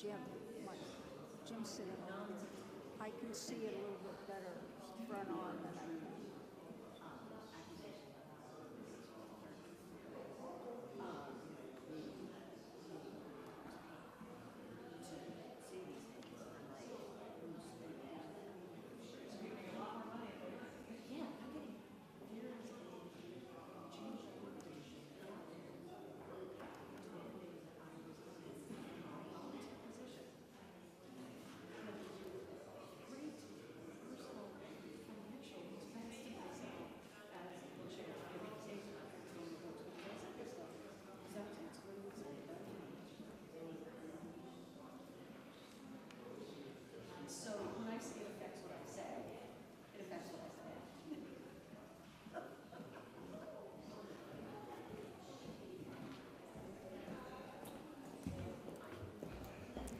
Jim, like Jim sitting on, I can see it a little bit better front on than I can.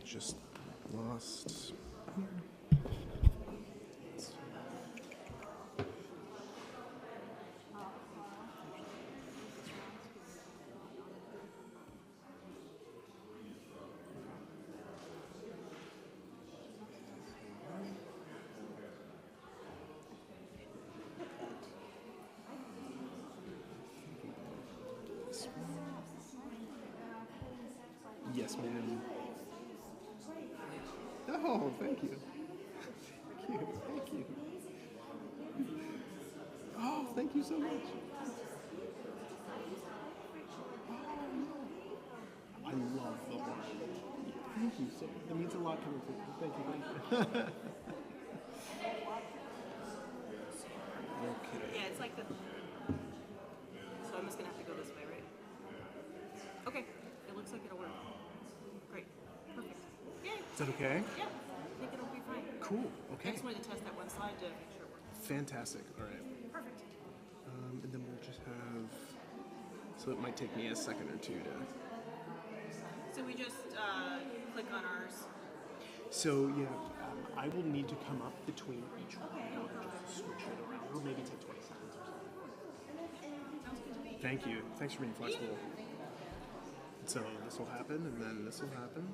Just lost. Yes, ma'am. Oh, thank you. Thank you. Thank you. Oh, thank you so much. I love the art. Thank you so much. It means a lot coming from you. Thank you. Thank you. Okay. Yeah, it's like the. So I'm just gonna have to go this way, right? Okay. It looks like it'll work. Great. Perfect. Yay. Is that okay? Yeah. I think it'll be fine. Cool. I Okay. just wanted to test that one slide to make sure it works. Fantastic. All right. Perfect. And then we'll just have. So it might take me a second or two to. So we just click on ours. So yeah, I will need to come up between each one and just switch it around. It'll maybe take 20 seconds or something. Thank you. Thanks for being flexible. So this will happen, and then this will happen.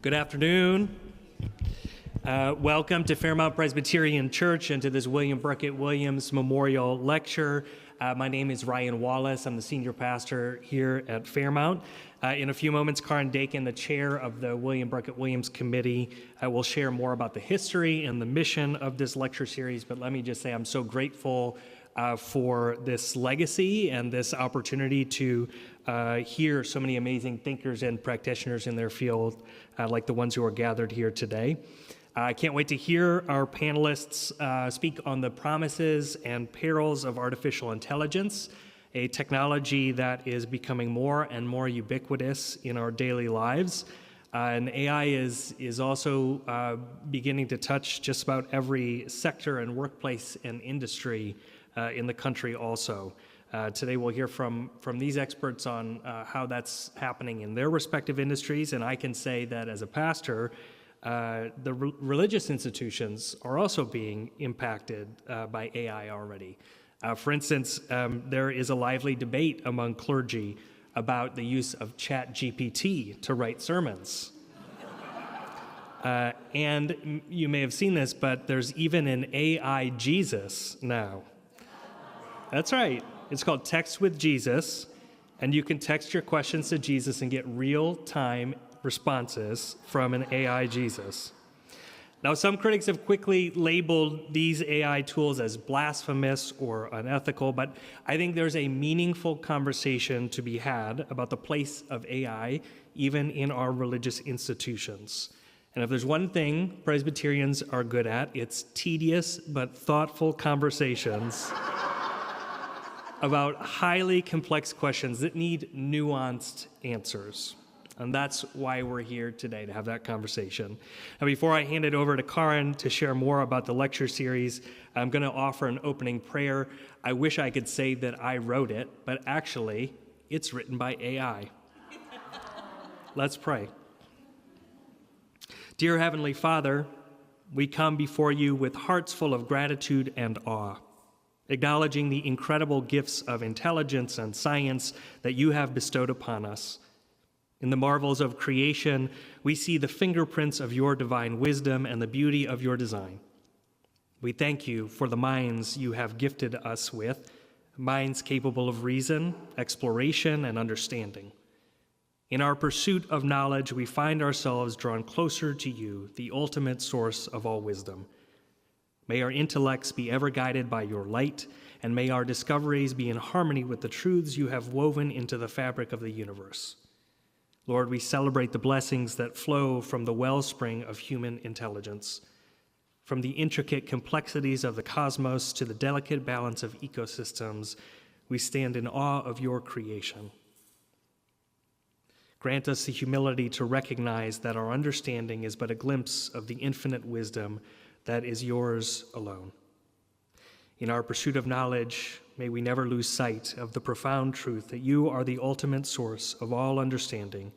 Good afternoon. Welcome to Fairmount Presbyterian Church and to this William Birkett Williams Memorial Lecture. My name is Ryan Wallace. I'm the senior pastor here at Fairmount. In a few moments, Karen Dakin, the chair of the William Birkett Williams Committee, will share more about the history and the mission of this lecture series. But let me just say I'm so grateful for this legacy and this opportunity to hear so many amazing thinkers and practitioners in their field, like the ones who are gathered here today. I can't wait to hear our panelists speak on the promises and perils of artificial intelligence, a technology that is becoming more and more ubiquitous in our daily lives. And AI is also beginning to touch just about every sector and workplace and industry in the country also. Today we'll hear from these experts on how that's happening in their respective industries, and I can say that as a pastor, the religious institutions are also being impacted by AI already. For instance, there is a lively debate among clergy about the use of ChatGPT to write sermons. And you may have seen this, but there's even an AI Jesus now. That's right. It's called Text with Jesus, and you can text your questions to Jesus and get real-time responses from an AI Jesus. Now, some critics have quickly labeled these AI tools as blasphemous or unethical, but I think there's a meaningful conversation to be had about the place of AI, even in our religious institutions. And if there's one thing Presbyterians are good at, it's tedious but thoughtful conversations about highly complex questions that need nuanced answers. And that's why we're here today, to have that conversation. Now, before I hand it over to Karen to share more about the lecture series, I'm going to offer an opening prayer. I wish I could say that I wrote it, but actually, it's written by AI. Let's pray. Dear Heavenly Father, we come before you with hearts full of gratitude and awe, acknowledging the incredible gifts of intelligence and science that you have bestowed upon us. In the marvels of creation, we see the fingerprints of your divine wisdom and the beauty of your design. We thank you for the minds you have gifted us with, minds capable of reason, exploration, and understanding. In our pursuit of knowledge, we find ourselves drawn closer to you, the ultimate source of all wisdom. May our intellects be ever guided by your light, and may our discoveries be in harmony with the truths you have woven into the fabric of the universe. Lord, we celebrate the blessings that flow from the wellspring of human intelligence, from the intricate complexities of the cosmos to the delicate balance of ecosystems. We stand in awe of your creation. Grant us the humility to recognize that our understanding is but a glimpse of the infinite wisdom that is yours alone. In our pursuit of knowledge, may we never lose sight of the profound truth that you are the ultimate source of all understanding.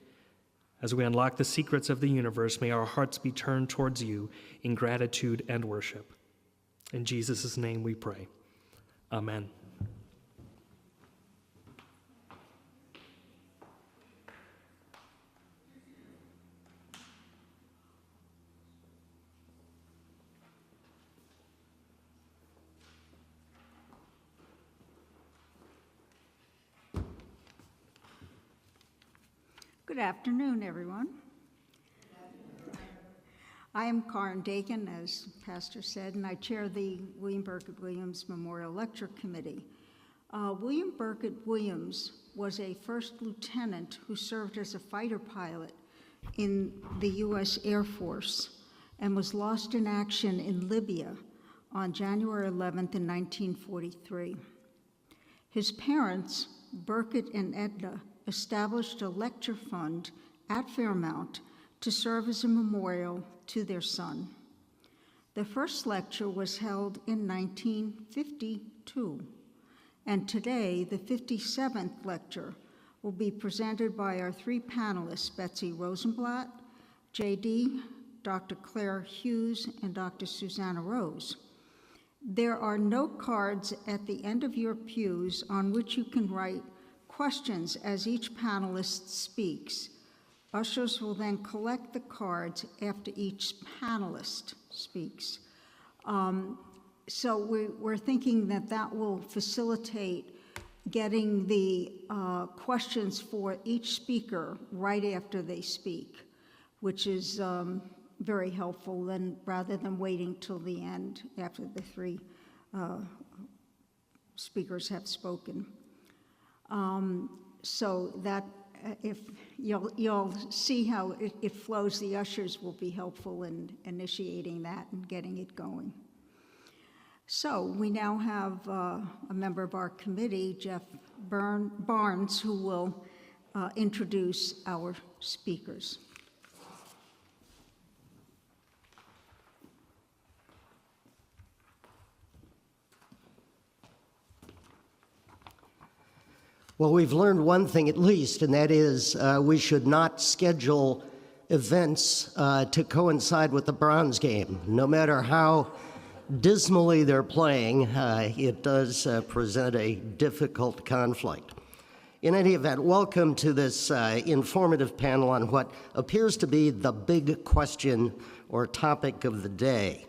As we unlock the secrets of the universe, may our hearts be turned towards you in gratitude and worship. In Jesus' name we pray. Amen. Good afternoon, everyone. I am Karen Dakin, as Pastor said, and I chair the William Birkett Williams Memorial Lecture Committee. William Birkett Williams was a first lieutenant who served as a fighter pilot in the U.S. Air Force and was lost in action in Libya on January 11th in 1943. His parents, Birkett and Edna, established a lecture fund at Fairmount to serve as a memorial to their son. The first lecture was held in 1952, and today the 57th lecture will be presented by our three panelists, Betsy Rosenblatt, J.D., Dr. Claire Hughes, and Dr. Susanna Rose. There are note cards at the end of your pews on which you can write questions as each panelist speaks. Ushers will then collect the cards after each panelist speaks. So we're thinking that that will facilitate getting the questions for each speaker right after they speak, which is very helpful then, rather than waiting till the end after the three speakers have spoken. So that if you'll see how it flows, the ushers will be helpful in initiating that and getting it going. So we now have a member of our committee, Jeff Barnes, who will introduce our speakers. Well, we've learned one thing at least, and that is we should not schedule events to coincide with the Browns game. No matter how dismally they're playing, it does present a difficult conflict. In any event, welcome to this informative panel on what appears to be the big question or topic of the day.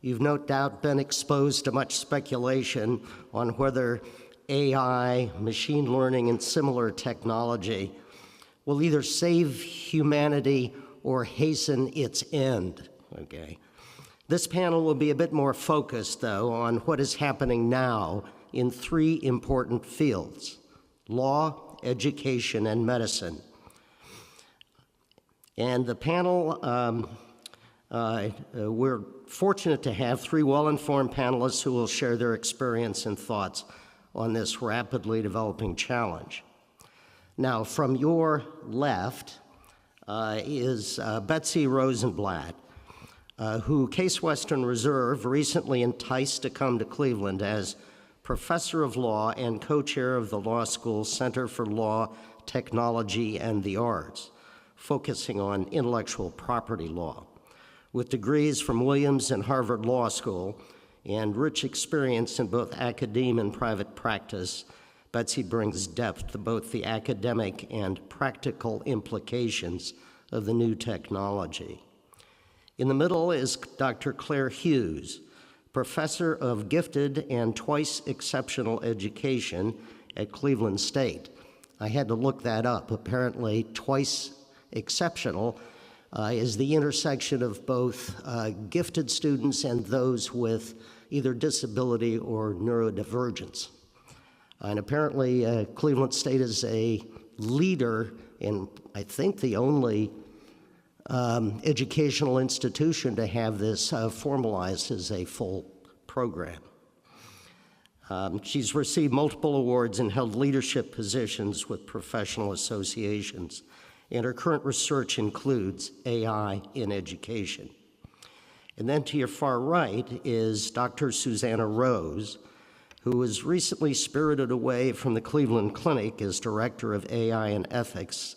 You've no doubt been exposed to much speculation on whether AI, machine learning, and similar technology will either save humanity or hasten its end, okay? This panel will be a bit more focused, though, on what is happening now in three important fields: law, education, and medicine. And the panel, we're fortunate to have three well-informed panelists who will share their experience and thoughts on this rapidly developing challenge. Now, from your left is Betsy Rosenblatt, who Case Western Reserve recently enticed to come to Cleveland as professor of law and co-chair of the law school's Center for Law, Technology, and the Arts, focusing on intellectual property law. With degrees from Williams and Harvard Law School and rich experience in both academe and private practice, Betsy brings depth to both the academic and practical implications of the new technology. In the middle is Dr. Claire Hughes, professor of gifted and twice exceptional education at Cleveland State. I had to look that up. Apparently, twice exceptional is the intersection of both gifted students and those with either disability or neurodivergence. And apparently, Cleveland State is a leader in, I think, the only educational institution to have this formalized as a full program. She's received multiple awards and held leadership positions with professional associations, and her current research includes AI in education. And then to your far right is Dr. Susanna Rose, who was recently spirited away from the Cleveland Clinic as Director of AI and Ethics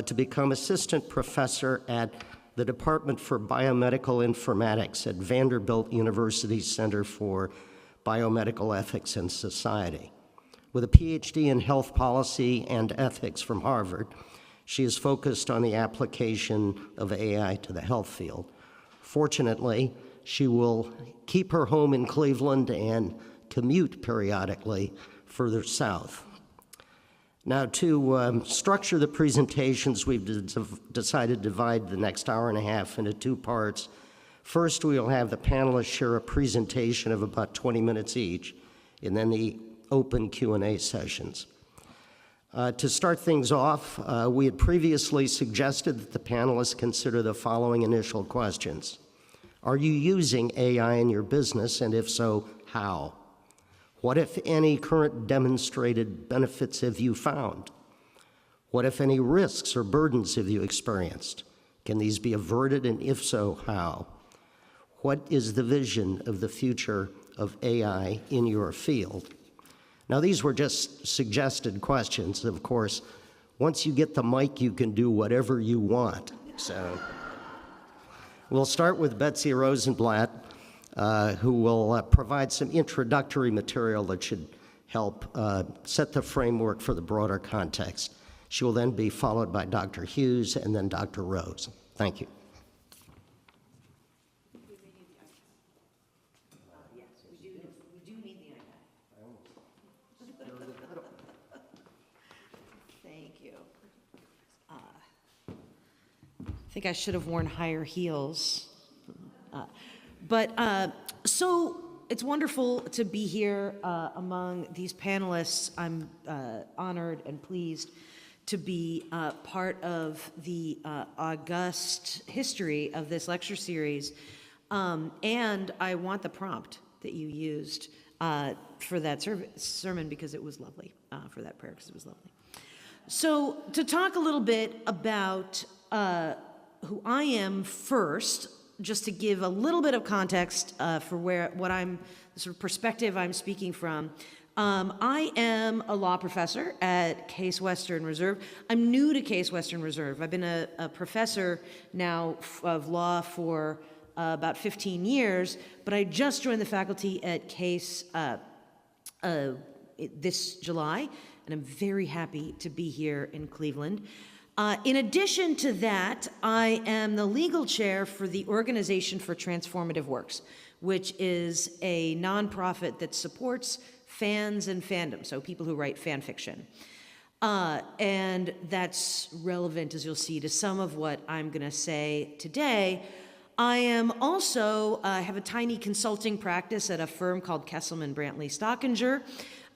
to become Assistant Professor at the Department for Biomedical Informatics at Vanderbilt University's Center for Biomedical Ethics and Society. With a PhD in health policy and ethics from Harvard, she is focused on the application of AI to the health field. Fortunately, she will keep her home in Cleveland and commute periodically further south. Now, to structure the presentations, we've decided to divide the next hour and a half into two parts. First, we will have the panelists share a presentation of about 20 minutes each, and then the open Q&A sessions. To start things off, we had previously suggested that the panelists consider the following initial questions. Are you using AI in your business, and if so, how? What, if any, current demonstrated benefits have you found? What, if any, risks or burdens have you experienced? Can these be averted, and if so, how? What is the vision of the future of AI in your field? Now, these were just suggested questions. Of course, once you get the mic, you can do whatever you want. So we'll start with Betsy Rosenblatt, who will provide some introductory material that should help set the framework for the broader context. She will then be followed by Dr. Hughes and then Dr. Rose. Thank you. Thank you. I think I should have worn higher heels. So it's wonderful to be here among these panelists. I'm honored and pleased to be part of the august history of this lecture series. And I want the prompt that you used for that sermon because it was lovely, for that prayer because it was lovely. So to talk a little bit about who I am first, just to give a little bit of context for the sort of perspective I'm speaking from. I am a law professor at Case Western Reserve. I'm new to Case Western Reserve. I've been a professor now of law for about 15 years, but I just joined the faculty at Case this July, and I'm very happy to be here in Cleveland. In addition to that, I am the legal chair for the Organization for Transformative Works, which is a nonprofit that supports fans and fandom, so people who write fan fiction. And that's relevant, as you'll see, to some of what I'm going to say today. I am also, have a tiny consulting practice at a firm called Kesselman Brantley Stockinger.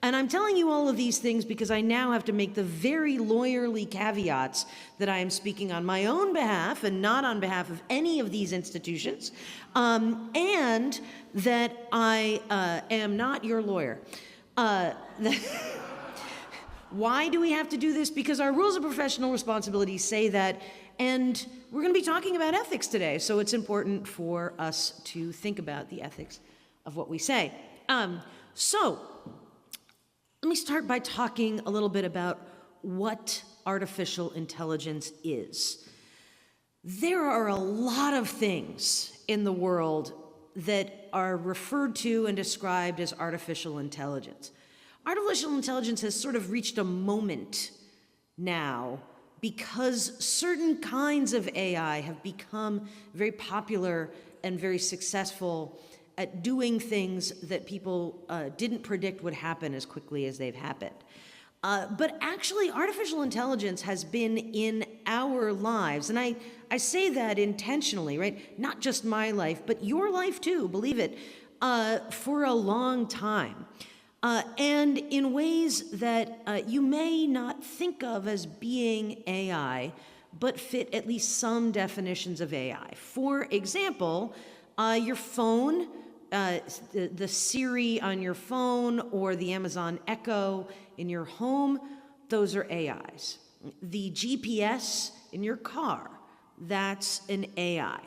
And I'm telling you all of these things because I now have to make the very lawyerly caveats that I am speaking on my own behalf and not on behalf of any of these institutions, and that I am not your lawyer. Why do we have to do this? Because our rules of professional responsibility say that, and we're going to be talking about ethics today, so it's important for us to think about the ethics of what we say. Let me start by talking a little bit about what artificial intelligence is. There are a lot of things in the world that are referred to and described as artificial intelligence. Artificial intelligence has sort of reached a moment now because certain kinds of AI have become very popular and very successful at doing things that people didn't predict would happen as quickly as they've happened. But actually, artificial intelligence has been in our lives, and I say that intentionally, right? Not just my life, but your life too, believe it, for a long time. And in ways that you may not think of as being AI, but fit at least some definitions of AI. For example, your phone, the Siri on your phone or the Amazon Echo in your home, those are AIs. The GPS in your car, that's an AI.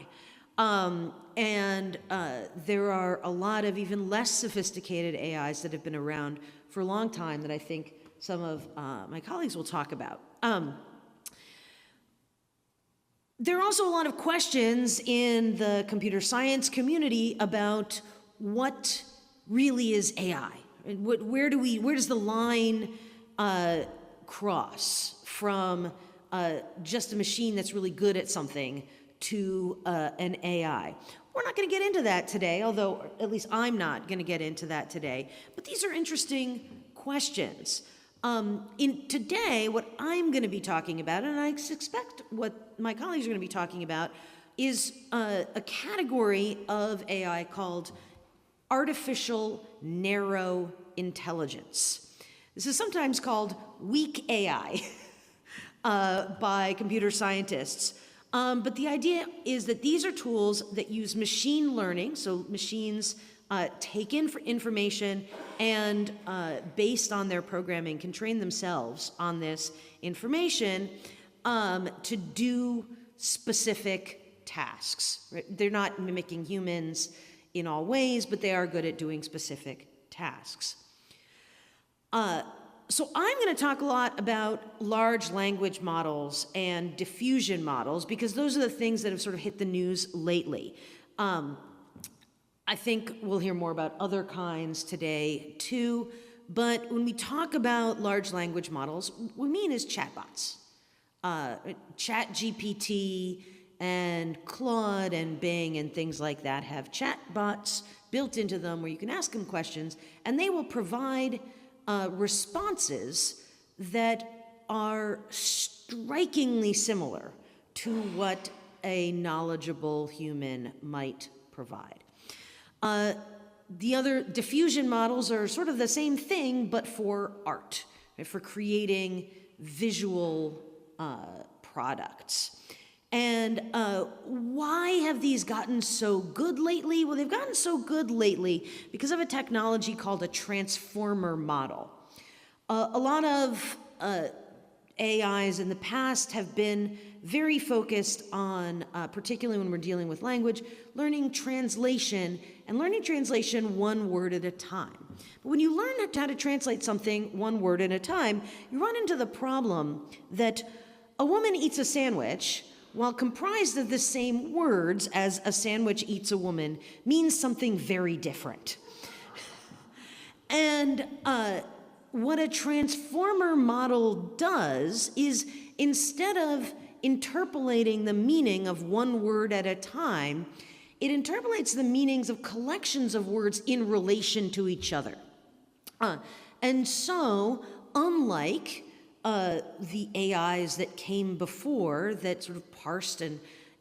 There are a lot of even less sophisticated AIs that have been around for a long time that I think some of my colleagues will talk about. There are also a lot of questions in the computer science community about what really is AI. And where does the line cross from just a machine that's really good at something to an AI? We're not going to get into that today, although at least I'm not going to get into that today. But these are interesting questions. Today, what I'm going to be talking about, and I suspect what my colleagues are going to be talking about, is a category of AI called artificial narrow intelligence. This is sometimes called weak AI by computer scientists. But the idea is that these are tools that use machine learning, so machines take in information and based on their programming can train themselves on this information to do specific tasks. Right? They're not mimicking humans in all ways, but they are good at doing specific tasks. So I'm going to talk a lot about large language models and diffusion models because those are the things that have sort of hit the news lately. I think we'll hear more about other kinds today too, but when we talk about large language models, what we mean is chatbots. ChatGPT and Claude and Bing and things like that have chat bots built into them where you can ask them questions, and they will provide responses that are strikingly similar to what a knowledgeable human might provide. The other diffusion models are sort of the same thing, but for art, right, for creating visual products. And why have these gotten so good lately? Well, they've gotten so good lately because of a technology called a transformer model. A lot of AIs in the past have been very focused on, particularly when we're dealing with language, learning translation, and learning translation one word at a time. But when you learn how to translate something one word at a time, you run into the problem that a woman eats a sandwich, while comprised of the same words as a sandwich eats a woman, means something very different. And what a transformer model does is, instead of interpolating the meaning of one word at a time, it interpolates the meanings of collections of words in relation to each other. And so, unlike the AIs that came before that sort of parsed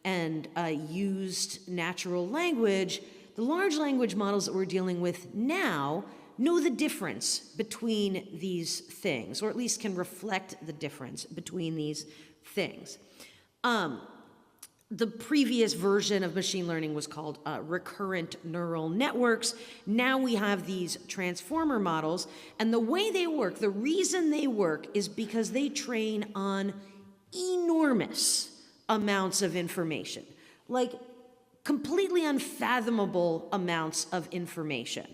and used natural language, the large language models that we're dealing with now know the difference between these things, or at least can reflect the difference between these things. The previous version of machine learning was called recurrent neural networks. Now we have these transformer models, and the way they work, the reason they work is because they train on enormous amounts of information, like completely unfathomable amounts of information.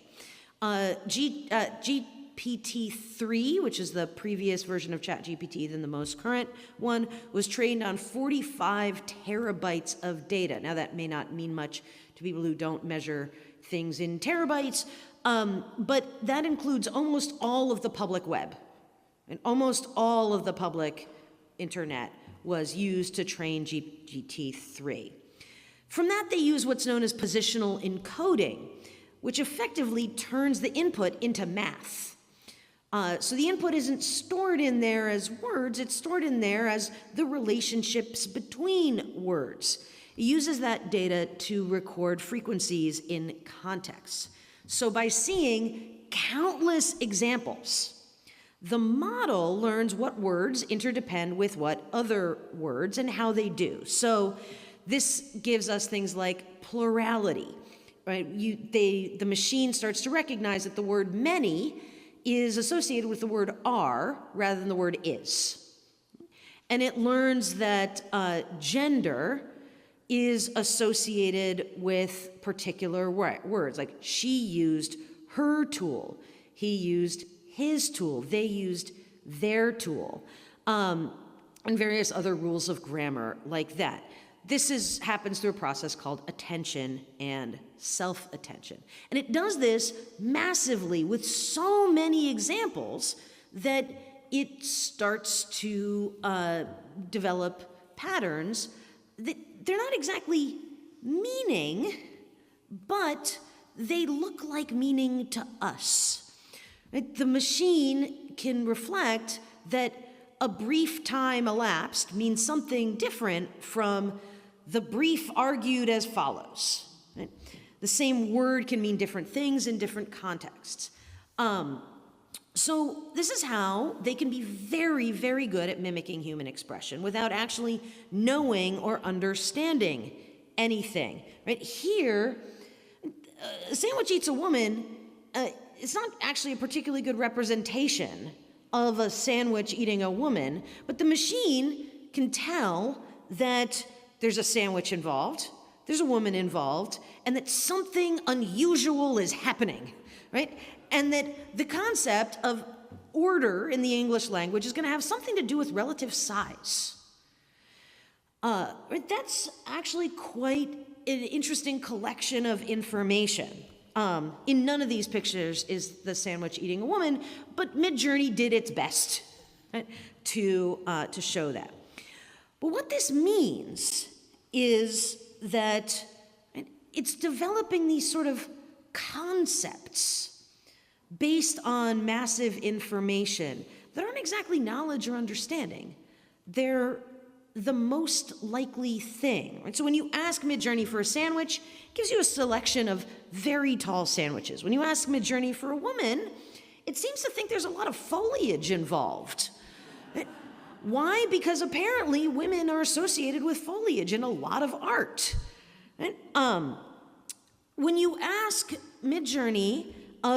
GPT-3, which is the previous version of ChatGPT than the most current one, was trained on 45 terabytes of data. Now, that may not mean much to people who don't measure things in terabytes, but that includes almost all of the public web. And almost all of the public internet was used to train GPT-3. From that, they use what's known as positional encoding, which effectively turns the input into math. So the input isn't stored in there as words, it's stored in there as the relationships between words. It uses that data to record frequencies in context. So by seeing countless examples, the model learns what words interdepend with what other words and how they do. So this gives us things like plurality, right? The machine starts to recognize that the word many is associated with the word are rather than the word is. And it learns that gender is associated with particular words, like she used her tool, he used his tool, they used their tool, and various other rules of grammar like that. This happens through a process called attention and self-attention. And it does this massively with so many examples that it starts to develop patterns that they're not exactly meaning, but they look like meaning to us. Right? The machine can reflect that a brief time elapsed means something different from the brief argued as follows. Right? The same word can mean different things in different contexts. So this is how they can be very, very good at mimicking human expression without actually knowing or understanding anything. Right? Here, a sandwich eats a woman, it's not actually a particularly good representation of a sandwich eating a woman, but the machine can tell that there's a sandwich involved, there's a woman involved, and that something unusual is happening, right? And that the concept of order in the English language is going to have something to do with relative size. That's actually quite an interesting collection of information. In none of these pictures is the sandwich eating a woman, but Midjourney did its best, right, to show that. But what this means is that it's developing these sort of concepts based on massive information that aren't exactly knowledge or understanding. They're the most likely thing. Right? So when you ask Midjourney for a sandwich, it gives you a selection of very tall sandwiches. When you ask Midjourney for a woman, it seems to think there's a lot of foliage involved. Why? Because apparently women are associated with foliage in a lot of art. Right? When you ask Midjourney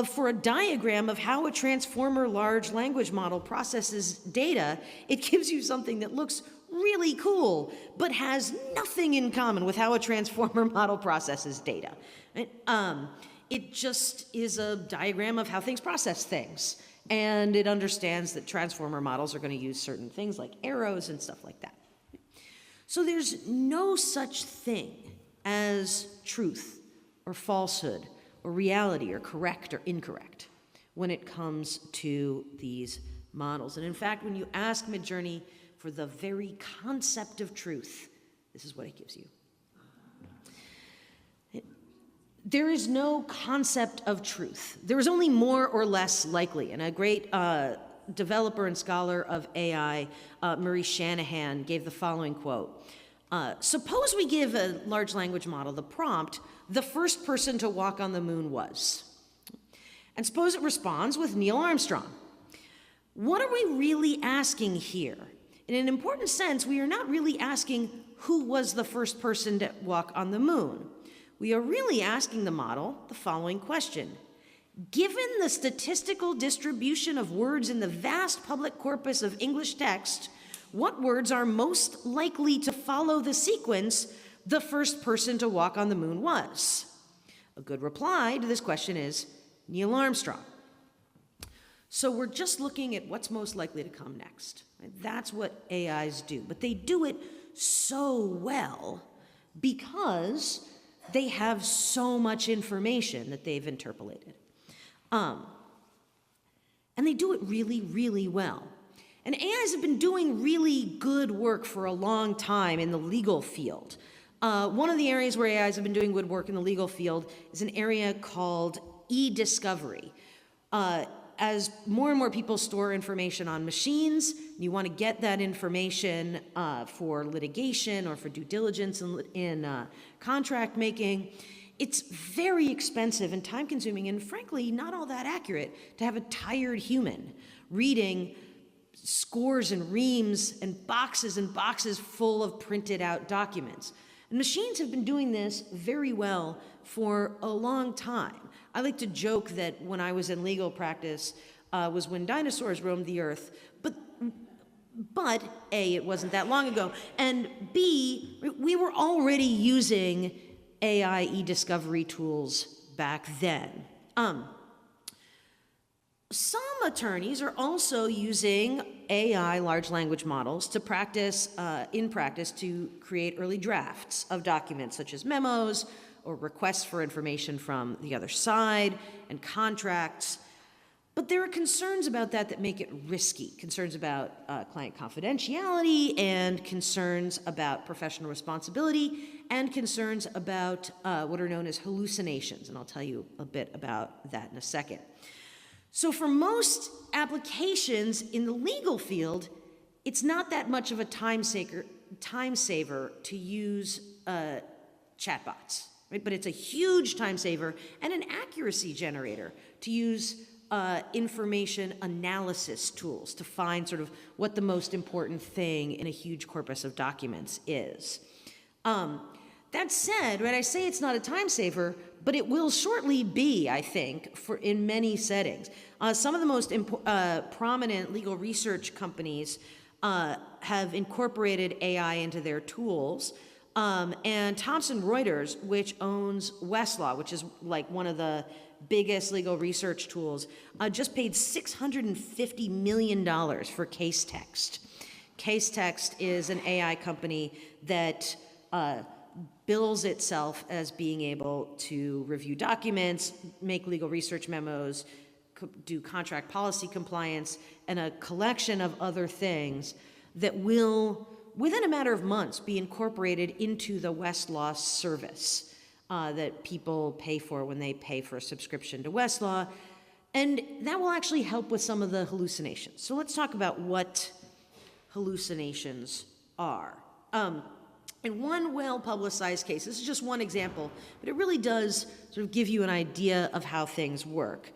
for a diagram of how a transformer large language model processes data, it gives you something that looks really cool, but has nothing in common with how a transformer model processes data. Right? It just is a diagram of how things process things. And it understands that transformer models are going to use certain things like arrows and stuff like that. So there's no such thing as truth or falsehood or reality or correct or incorrect when it comes to these models. And in fact, when you ask Midjourney for the very concept of truth, this is what it gives you. There is no concept of truth. There is only more or less likely. And a great developer and scholar of AI, Marie Shanahan, gave the following quote. Suppose we give a large language model the prompt, the first person to walk on the moon was. And suppose it responds with Neil Armstrong. What are we really asking here? In an important sense, we are not really asking who was the first person to walk on the moon. We are really asking the model the following question. Given the statistical distribution of words in the vast public corpus of English text, what words are most likely to follow the sequence the first person to walk on the moon was? A good reply to this question is Neil Armstrong. So we're just looking at what's most likely to come next. Right? That's what AIs do. But they do it so well because they have so much information that they've interpolated. And they do it really, really well. And AIs have been doing really good work for a long time in the legal field. One of the areas where AIs have been doing good work in the legal field is an area called e-discovery. As more and more people store information on machines, you want to get that information for litigation or for due diligence in contract making. It's very expensive and time-consuming and, frankly, not all that accurate to have a tired human reading scores and reams and boxes full of printed-out documents. And machines have been doing this very well for a long time. I like to joke that when I was in legal practice was when dinosaurs roamed the earth, but A, it wasn't that long ago, and B, we were already using AI e-discovery tools back then. Some attorneys are also using AI large language models to practice, in practice, to create early drafts of documents such as memos or requests for information from the other side and contracts. But there are concerns about that make it risky, concerns about client confidentiality and concerns about professional responsibility and concerns about what are known as hallucinations. And I'll tell you a bit about that in a second. So for most applications in the legal field, it's not that much of a time saver to use chatbots, right? But it's a huge time saver and an accuracy generator to use information analysis tools to find sort of what the most important thing in a huge corpus of documents is. That said, right, I say it's not a time saver, but it will shortly be, I think, in many settings. Some of the most prominent legal research companies have incorporated AI into their tools. And Thomson Reuters, which owns Westlaw, which is like one of the biggest legal research tools, just paid $650 million for Casetext. Casetext is an AI company that bills itself as being able to review documents, make legal research memos, do contract policy compliance, and a collection of other things that will within a matter of months, be incorporated into the Westlaw service that people pay for when they pay for a subscription to Westlaw. And that will actually help with some of the hallucinations. So let's talk about what hallucinations are. In one well-publicized case, this is just one example, but it really does sort of give you an idea of how things work.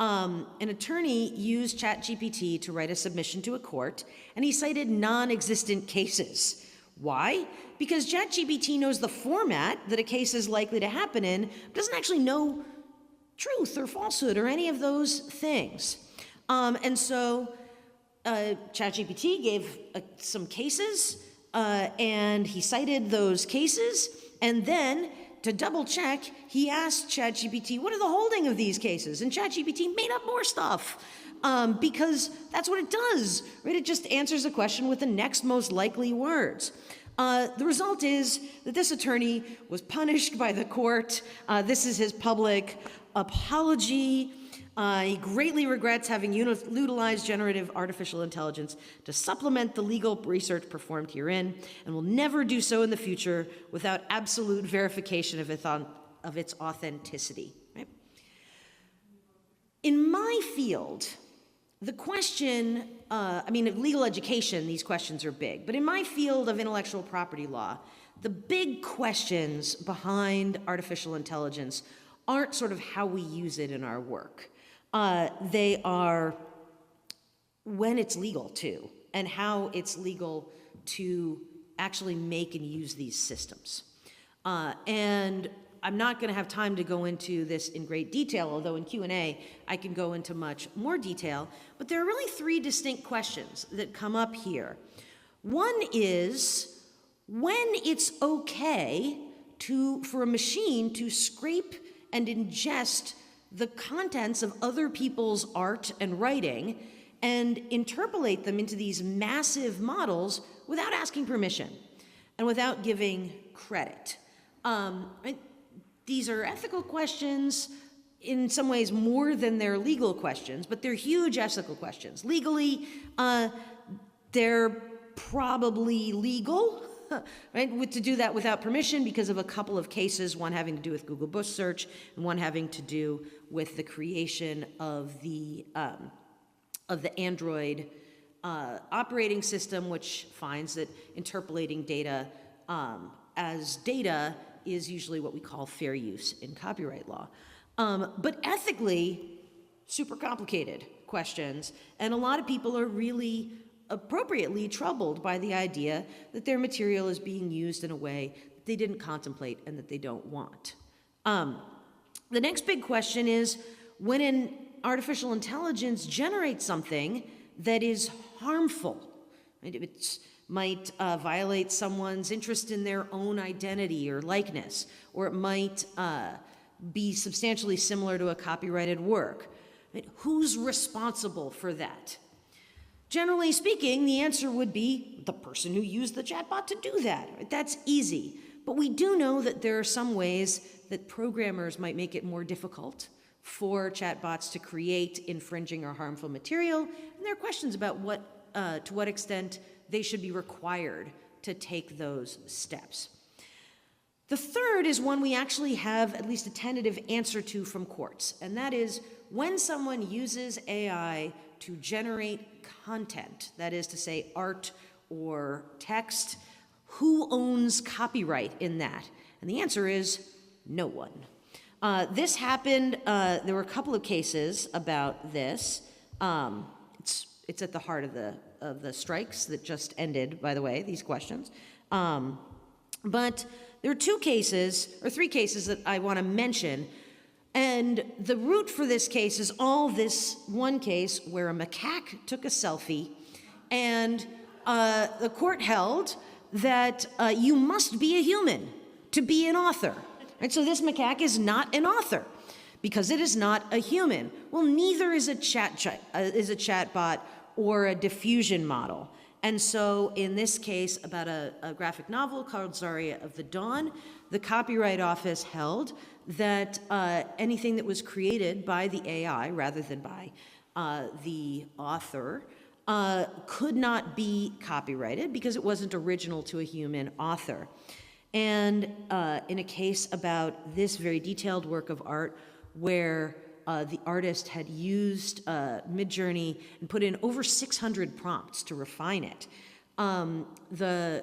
An attorney used ChatGPT to write a submission to a court, and he cited non-existent cases. Why? Because ChatGPT knows the format that a case is likely to happen in, but doesn't actually know truth or falsehood or any of those things. And so ChatGPT gave some cases, and he cited those cases, and then to double check, he asked ChatGPT, what are the holding of these cases? And ChatGPT made up more stuff because that's what it does, right? It just answers a question with the next most likely words. The result is that this attorney was punished by the court. This is his public apology. He greatly regrets having utilized generative artificial intelligence to supplement the legal research performed herein, and will never do so in the future without absolute verification of its authenticity. Right? In my field, the question, legal education, these questions are big, but in my field of intellectual property law, the big questions behind artificial intelligence aren't sort of how we use it in our work. They are when it's legal to, and how it's legal to actually make and use these systems. And I'm not going to have time to go into this in great detail, although in Q&A I can go into much more detail. But there are really three distinct questions that come up here. One is when it's okay for a machine to scrape and ingest the contents of other people's art and writing and interpolate them into these massive models without asking permission and without giving credit. These are ethical questions, in some ways more than they're legal questions, but they're huge ethical questions. Legally, they're probably legal, right? To do that without permission because of a couple of cases, one having to do with Google Bush search and one having to do with the creation of the Android operating system, which finds that interpolating data as data is usually what we call fair use in copyright law. But ethically, super complicated questions, and a lot of people are really appropriately troubled by the idea that their material is being used in a way that they didn't contemplate and that they don't want. The next big question is when an artificial intelligence generates something that is harmful. Right? It might violate someone's interest in their own identity or likeness, or it might be substantially similar to a copyrighted work. Right? Who's responsible for that? Generally speaking, the answer would be the person who used the chatbot to do that. Right? That's easy. But we do know that there are some ways that programmers might make it more difficult for chatbots to create infringing or harmful material. And there are questions about to what extent they should be required to take those steps. The third is one we actually have at least a tentative answer to from courts, and that is when someone uses AI to generate content, that is to say art or text, who owns copyright in that? And the answer is no one. This happened, there were a couple of cases about this. It's at the heart of the strikes that just ended, by the way, these questions. But there are three cases that I want to mention. And the root for this case is all this one case where a macaque took a selfie, and the court held that you must be a human to be an author. Right? So this macaque is not an author because it is not a human. Well, neither is a chatbot or a diffusion model. And so in this case about a graphic novel called Zarya of the Dawn, the Copyright Office held that anything that was created by the AI rather than by the author could not be copyrighted because it wasn't original to a human author. And in a case about this very detailed work of art where the artist had used Midjourney and put in over 600 prompts to refine it, the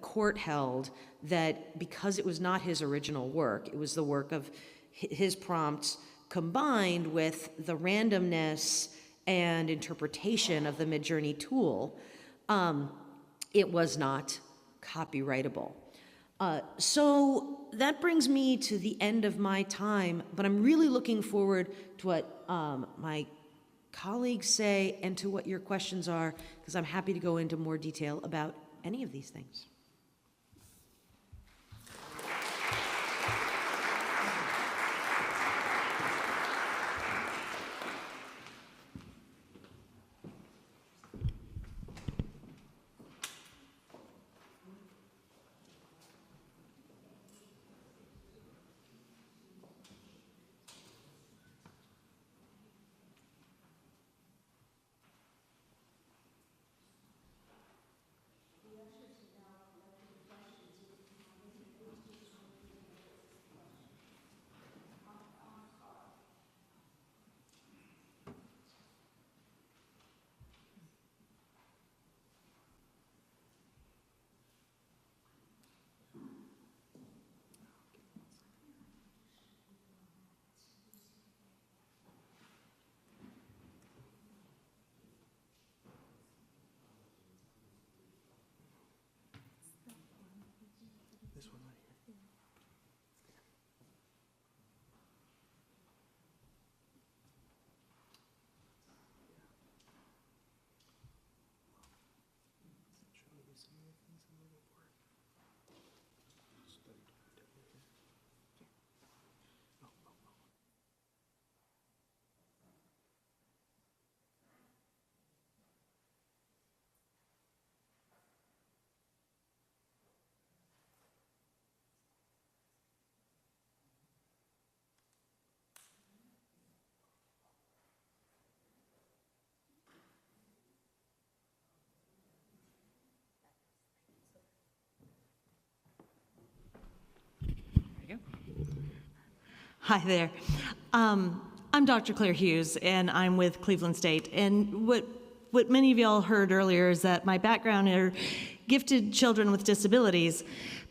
court held that because it was not his original work, it was the work of his prompts combined with the randomness and interpretation of the Midjourney tool, it was not copyrightable. So that brings me to the end of my time, but I'm really looking forward to what my colleagues say and to what your questions are, because I'm happy to go into more detail about any of these things. This one right here. Show you some of the things in the report. Hi there. I'm Dr. Claire Hughes, and I'm with Cleveland State. And what many of y'all heard earlier is that my background are gifted children with disabilities,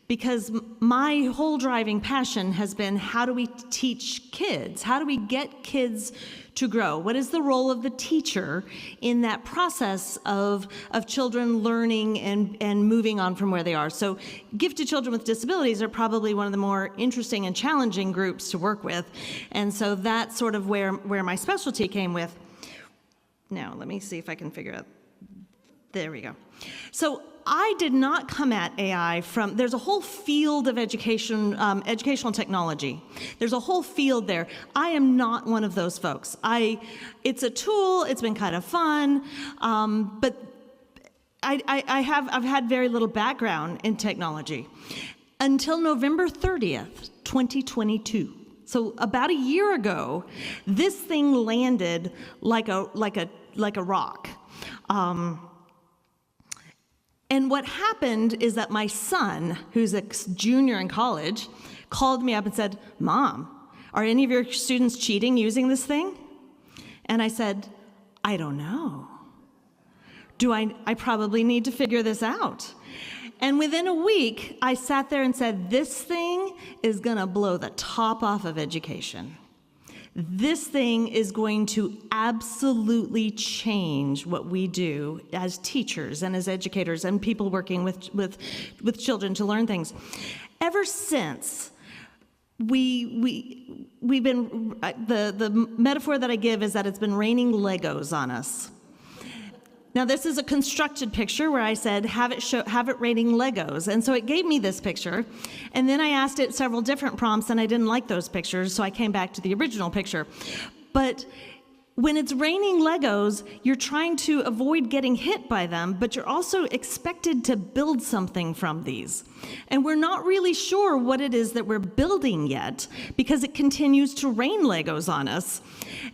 because my whole driving passion has been, how do we teach kids? How do we get kids to grow? What is the role of the teacher in that process of children learning and moving on from where they are? So gifted children with disabilities are probably one of the more interesting and challenging groups to work with. And so that's sort of where my specialty came with. Now, let me see if I can figure out. There we go. So I did not come at AI from, there's a whole field of education, educational technology. There's a whole field there. I am not one of those folks. It's a tool, it's been kind of fun, but I've had very little background in technology until November 30th, 2022. So about a year ago, this thing landed like a rock. And what happened is that my son, who's a junior in college, called me up and said, "Mom, are any of your students cheating using this thing?" And I said, "I don't know. I probably need to figure this out." And within a week, I sat there and said, this thing is going to blow the top off of education. This thing is going to absolutely change what we do as teachers and as educators and people working with children to learn things. Ever since, we've been, the metaphor that I give is that it's been raining Legos on us. Now, this is a constructed picture where I said, have it raining Legos. And so it gave me this picture. And then I asked it several different prompts, and I didn't like those pictures, so I came back to the original picture. But when it's raining Legos, you're trying to avoid getting hit by them, but you're also expected to build something from these. And we're not really sure what it is that we're building yet, because it continues to rain Legos on us.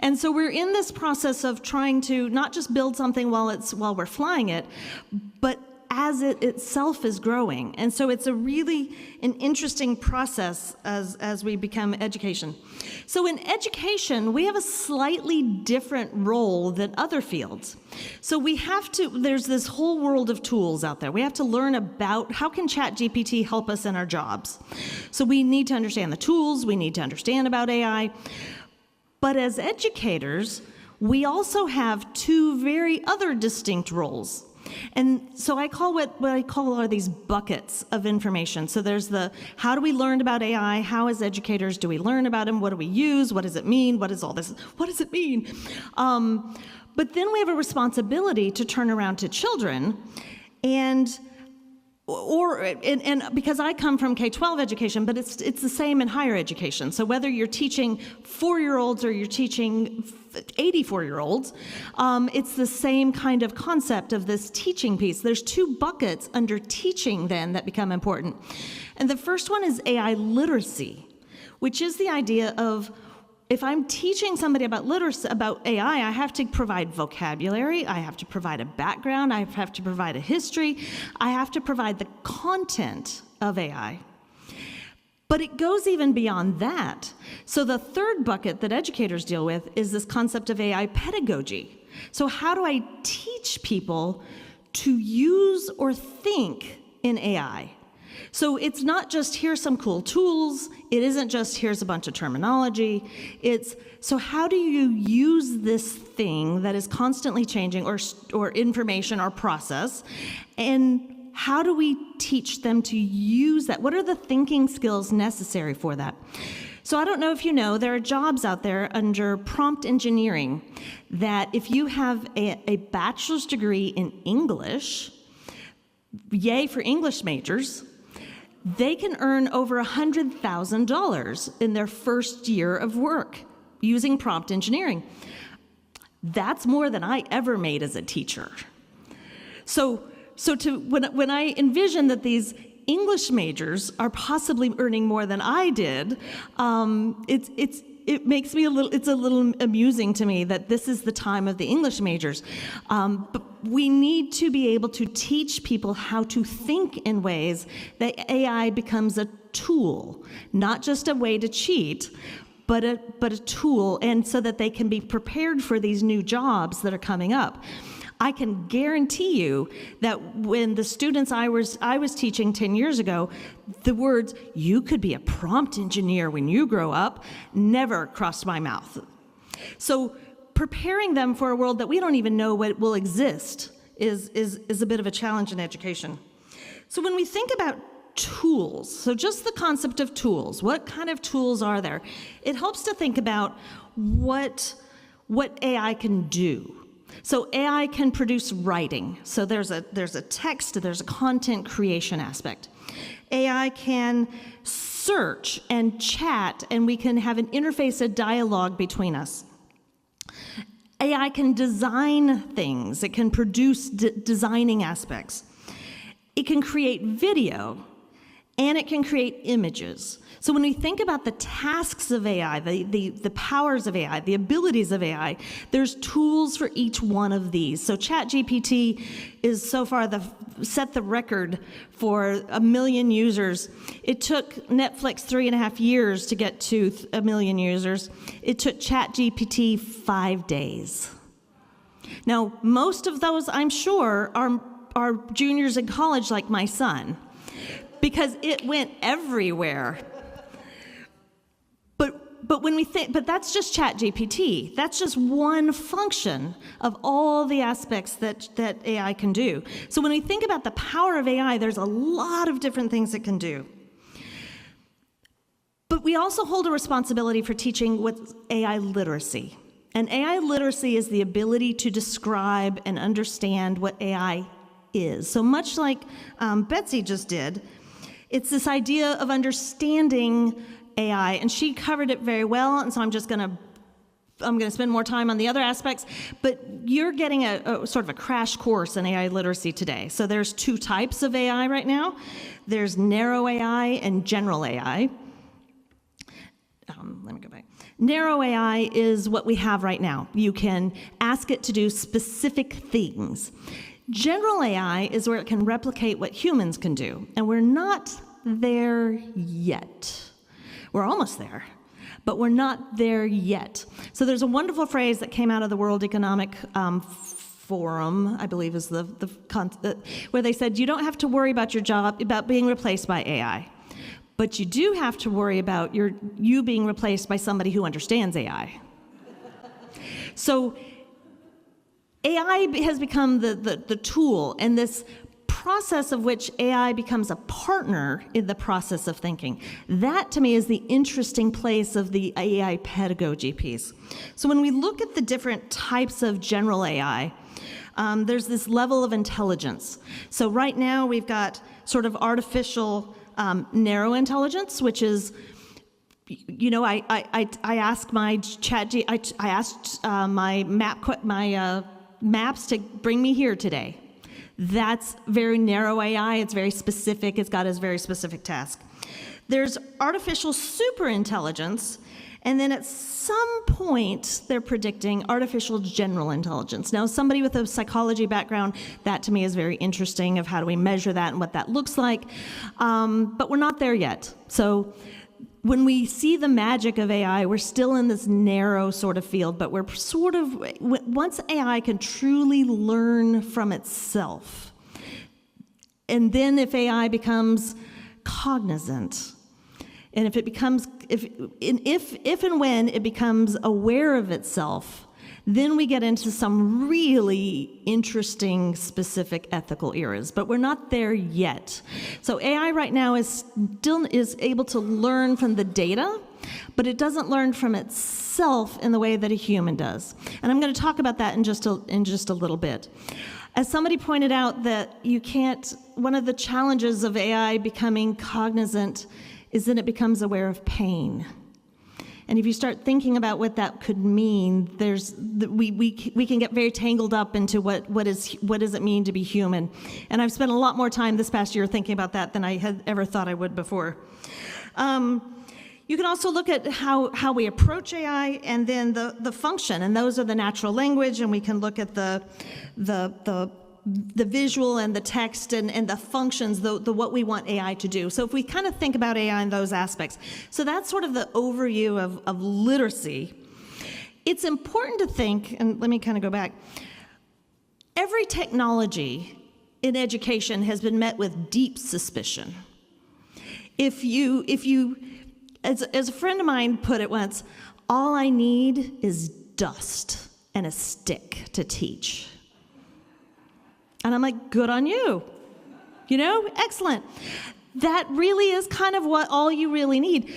And so we're in this process of trying to not just build something while we're flying it, but as it itself is growing. And so it's an interesting process as we become education. So in education, we have a slightly different role than other fields. So there's this whole world of tools out there. We have to learn about how can ChatGPT help us in our jobs. So we need to understand the tools, we need to understand about AI. But as educators, we also have two very other distinct roles. And so I call what I call are these buckets of information. So there's the how do we learn about AI? How as educators do we learn about them? What do we use? What does it mean? What is all this? What does it mean? But then we have a responsibility to turn around to children and because I come from K-12 education, but it's the same in higher education. So whether you're teaching 4-year-olds or you're teaching 84-year-olds, it's the same kind of concept of this teaching piece. There's two buckets under teaching then that become important. And the first one is AI literacy, which is the idea of if I'm teaching somebody about literacy, about AI, I have to provide vocabulary, I have to provide a background, I have to provide a history, I have to provide the content of AI. But it goes even beyond that. So the third bucket that educators deal with is this concept of AI pedagogy. So how do I teach people to use or think in AI? So it's not just here's some cool tools, it isn't just here's a bunch of terminology, it's so how do you use this thing that is constantly changing or information or process, and how do we teach them to use that? What are the thinking skills necessary for that? So I don't know if you know, there are jobs out there under prompt engineering that if you have a bachelor's degree in English, yay for English majors, they can earn over $100,000 in their first year of work using prompt engineering. That's more than I ever made as a teacher. So when I envision that these English majors are possibly earning more than I did, it makes me it's a little amusing to me that this is the time of the English majors. But we need to be able to teach people how to think in ways that AI becomes a tool, not just a way to cheat, but a tool, and so that they can be prepared for these new jobs that are coming up. I can guarantee you that when the students I was teaching 10 years ago, the words, you could be a prompt engineer when you grow up, never crossed my mouth. So preparing them for a world that we don't even know what will exist is a bit of a challenge in education. So when we think about tools, so just the concept of tools, what kind of tools are there? It helps to think about what AI can do. So AI can produce writing. So there's a text, there's a content creation aspect. AI can search and chat, and we can have an interface, a dialogue between us. AI can design things. It can produce designing aspects. It can create video, and it can create images. So when we think about the tasks of AI, the powers of AI, the abilities of AI, there's tools for each one of these. So ChatGPT is so far set the record for 1 million users. It took Netflix 3.5 years to get to 1 million users. It took ChatGPT 5 days. Now, most of those, I'm sure, are juniors in college like my son, because it went everywhere. But when we think, but that's just ChatGPT. That's just one function of all the aspects that AI can do. So when we think about the power of AI, there's a lot of different things it can do. But we also hold a responsibility for teaching what's AI literacy. And AI literacy is the ability to describe and understand what AI is. So much like Betsy just did, it's this idea of understanding AI, and she covered it very well, and so I'm just going to I'm going to spend more time on the other aspects, but you're getting a sort of a crash course in AI literacy today. So there's two types of AI right now. There's narrow AI and general AI. Let me go back. Narrow AI is what we have right now. You can ask it to do specific things. General AI is where it can replicate what humans can do, and we're not there yet. We're almost there, but we're not there yet. So there's a wonderful phrase that came out of the World Economic Forum, I believe is where they said, you don't have to worry about your job, about being replaced by AI. But you do have to worry about you being replaced by somebody who understands AI. So AI has become the tool, and this process of which AI becomes a partner in the process of thinking. That, to me, is the interesting place of the AI pedagogy piece. So when we look at the different types of general AI, there's this level of intelligence. So right now we've got sort of artificial narrow intelligence, which is, I asked my I asked my maps to bring me here today. That's very narrow AI. It's very specific. It's got a very specific task. There's artificial superintelligence, and then at some point, they're predicting artificial general intelligence. Now, somebody with a psychology background, that to me is very interesting of how do we measure that and what that looks like. But we're not there yet. So when we see the magic of AI, we're still in this narrow sort of field, but we're sort of, once AI can truly learn from itself, and then if AI becomes cognizant, and if and when it becomes aware of itself, then we get into some really interesting, specific ethical eras. But we're not there yet. So AI right now is able to learn from the data, but it doesn't learn from itself in the way that a human does. And I'm going to talk about that in just a little bit. As somebody pointed out, that one of the challenges of AI becoming cognizant is that it becomes aware of pain. And if you start thinking about what that could mean, we can get very tangled up into what does it mean to be human. And I've spent a lot more time this past year thinking about that than I had ever thought I would before. You can also look at how we approach AI, and then the function, and those are the natural language, and we can look at the visual and the text and the functions, the what we want AI to do. So if we kind of think about AI in those aspects, so that's sort of the overview of literacy. It's important to think, and let me kind of go back, every technology in education has been met with deep suspicion. If you as a friend of mine put it once, all I need is dust and a stick to teach. And I'm like, good on you. Excellent. That really is kind of all you really need.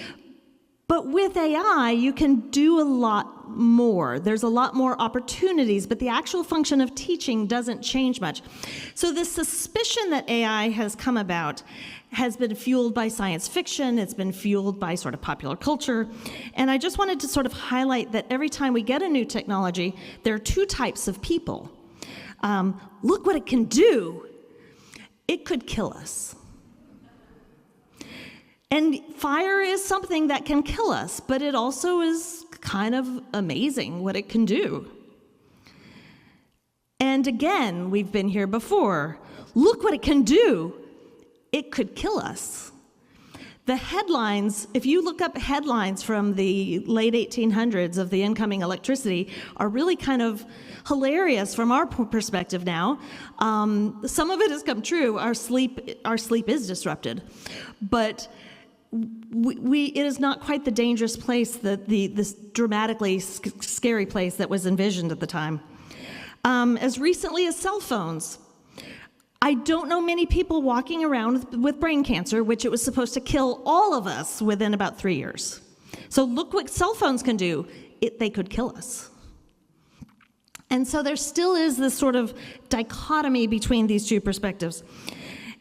But with AI, you can do a lot more. There's a lot more opportunities, but the actual function of teaching doesn't change much. So the suspicion that AI has come about has been fueled by science fiction. It's been fueled by sort of popular culture. And I just wanted to sort of highlight that every time we get a new technology, there are two types of people. Look what it can do. It could kill us. And fire is something that can kill us, but it also is kind of amazing what it can do. And again, we've been here before. Look what it can do. It could kill us. The headlines, if you look up headlines from the late 1800s of the incoming electricity, are really kind of hilarious from our perspective now. Some of it has come true. Our sleep is disrupted. But it is not quite the dangerous place, this dramatically scary place that was envisioned at the time. As recently as cell phones, I don't know many people walking around with brain cancer, which it was supposed to kill all of us within about 3 years. So look what cell phones can do. They could kill us. And so there still is this sort of dichotomy between these two perspectives.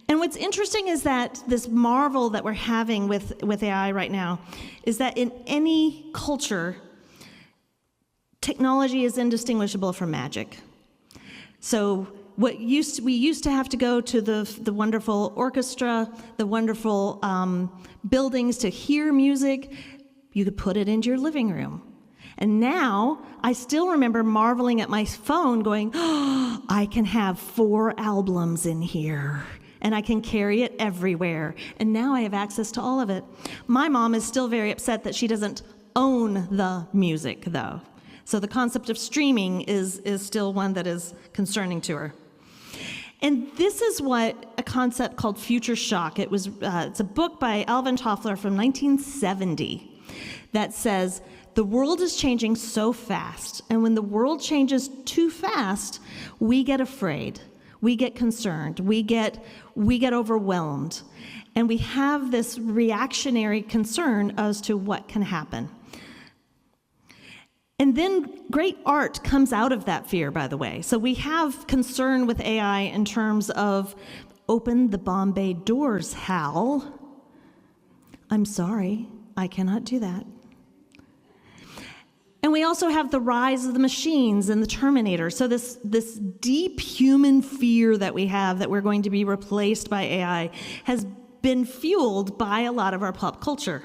And what's interesting is that this marvel that we're having with AI right now is that in any culture, technology is indistinguishable from magic. So we used to have to go to the wonderful orchestra, the wonderful buildings to hear music. You could put it into your living room. And now, I still remember marveling at my phone going, oh, I can have 4 albums in here, and I can carry it everywhere. And now I have access to all of it. My mom is still very upset that she doesn't own the music, though. So the concept of streaming is still one that is concerning to her. And this is what a concept called future shock. It's a book by Alvin Toffler from 1970 that says, the world is changing so fast, and when the world changes too fast, we get afraid, we get concerned, we get overwhelmed, and we have this reactionary concern as to what can happen. And then great art comes out of that fear, by the way. So we have concern with AI in terms of, open the Bombay doors, Hal. I'm sorry, I cannot do that. And we also have the rise of the machines and the Terminator. So this deep human fear that we have that we're going to be replaced by AI has been fueled by a lot of our pop culture.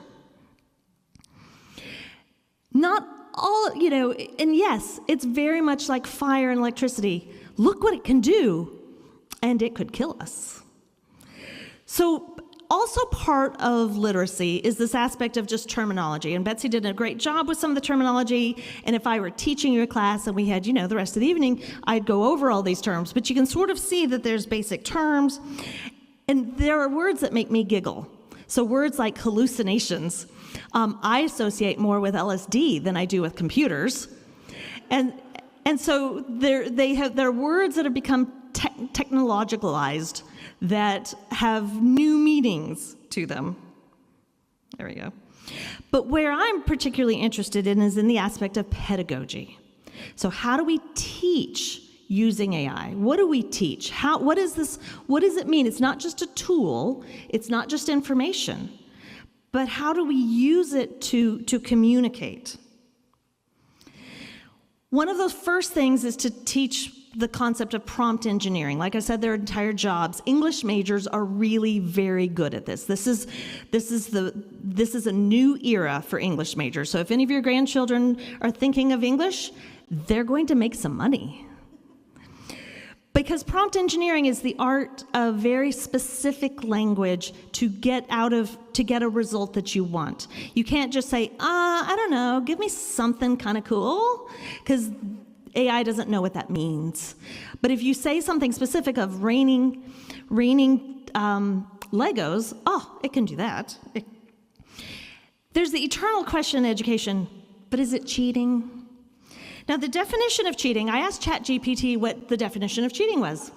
Not all, and yes, it's very much like fire and electricity. Look what it can do, and it could kill us. So also part of literacy is this aspect of just terminology, and Betsy did a great job with some of the terminology, and if I were teaching you a class and we had, the rest of the evening, I'd go over all these terms, but you can sort of see that there's basic terms, and there are words that make me giggle. So words like hallucinations, I associate more with LSD than I do with computers, and so they're words that have become technologicalized, that have new meanings to them. There we go. But where I'm particularly interested in is in the aspect of pedagogy. So how do we teach using AI? What do we teach? What is this? What does it mean? It's not just a tool. It's not just information. But how do we use it to communicate? One of the first things is to teach the concept of prompt engineering. Like I said, there are entire jobs. English majors are really very good at this. This is a new era for English majors. So if any of your grandchildren are thinking of English, they're going to make some money. Because prompt engineering is the art of very specific language to get a result that you want. You can't just say, I don't know, give me something kind of cool, because AI doesn't know what that means. But if you say something specific of raining Legos, it can do that. There's the eternal question in education, but is it cheating? Now, the definition of cheating, I asked ChatGPT what the definition of cheating was.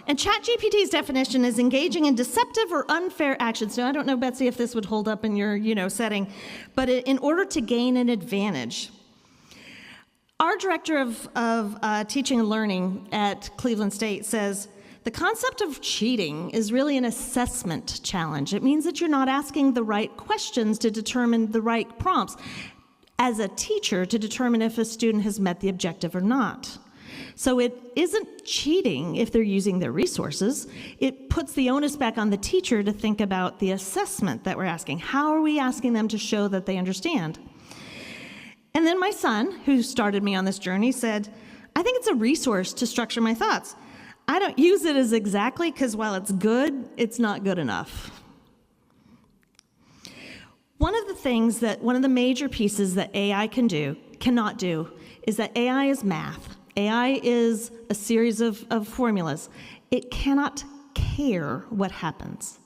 And ChatGPT's definition is engaging in deceptive or unfair actions. Now, I don't know, Betsy, if this would hold up in your setting, but in order to gain an advantage. Our director of teaching and learning at Cleveland State says, the concept of cheating is really an assessment challenge. It means that you're not asking the right questions to determine the right prompts as a teacher to determine if a student has met the objective or not. So it isn't cheating if they're using their resources. It puts the onus back on the teacher to think about the assessment that we're asking. How are we asking them to show that they understand? And then my son, who started me on this journey, said, I think it's a resource to structure my thoughts. I don't use it as exactly because while it's good, it's not good enough. One of the major pieces that AI cannot do, is that AI is math. AI is a series of formulas. It cannot care what happens.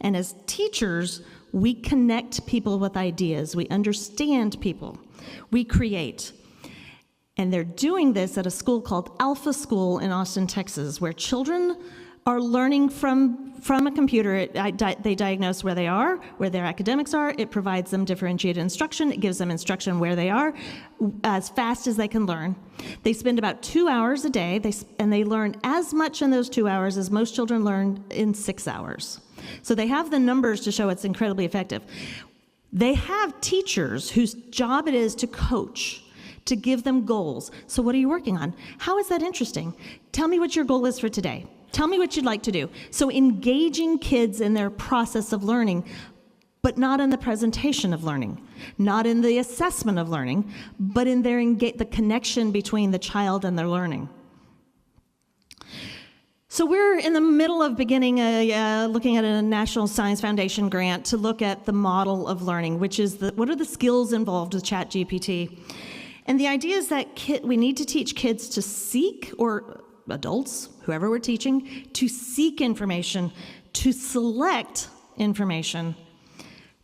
And as teachers, we connect people with ideas. We understand people. We create. And they're doing this at a school called Alpha School in Austin, Texas, where children are learning from a computer. They diagnose where they are, where their academics are. It provides them differentiated instruction. It gives them instruction where they are as fast as they can learn. They spend about 2 hours a day, and they learn as much in those 2 hours as most children learn in 6 hours. So they have the numbers to show it's incredibly effective. They have teachers whose job it is to coach, to give them goals. So what are you working on? How is that interesting? Tell me what your goal is for today. Tell me what you'd like to do. So engaging kids in their process of learning, but not in the presentation of learning, not in the assessment of learning, but in the connection between the child and their learning. So we're in the middle of looking at a National Science Foundation grant to look at the model of learning, which is what are the skills involved with ChatGPT? And the idea is that we need to teach kids to seek, or adults, whoever we're teaching, to seek information, to select information,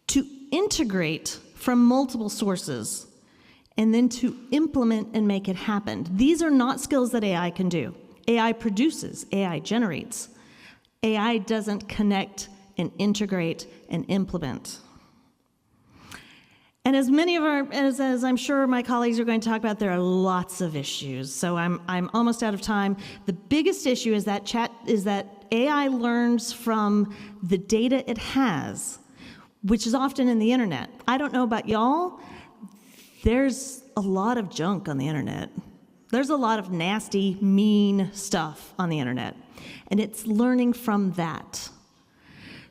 to integrate from multiple sources, and then to implement and make it happen. These are not skills that AI can do. AI produces, AI generates. AI doesn't connect and integrate and implement. And as I'm sure my colleagues are going to talk about, there are lots of issues. So I'm almost out of time. The biggest issue is that AI learns from the data it has, which is often in the internet. I don't know about y'all, there's a lot of junk on the internet. There's a lot of nasty, mean stuff on the internet, and it's learning from that.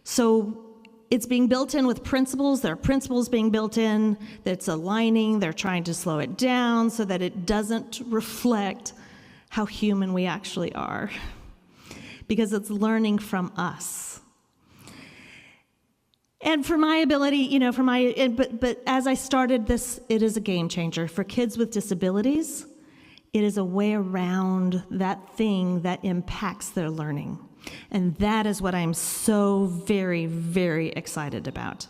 So it's being built in with principles. There are principles being built in that's aligning. They're trying to slow it down so that it doesn't reflect how human we actually are, because it's learning from us. And for my ability, but as I started this, it is a game changer for kids with disabilities. It is a way around that thing that impacts their learning. And that is what I'm so very, very excited about.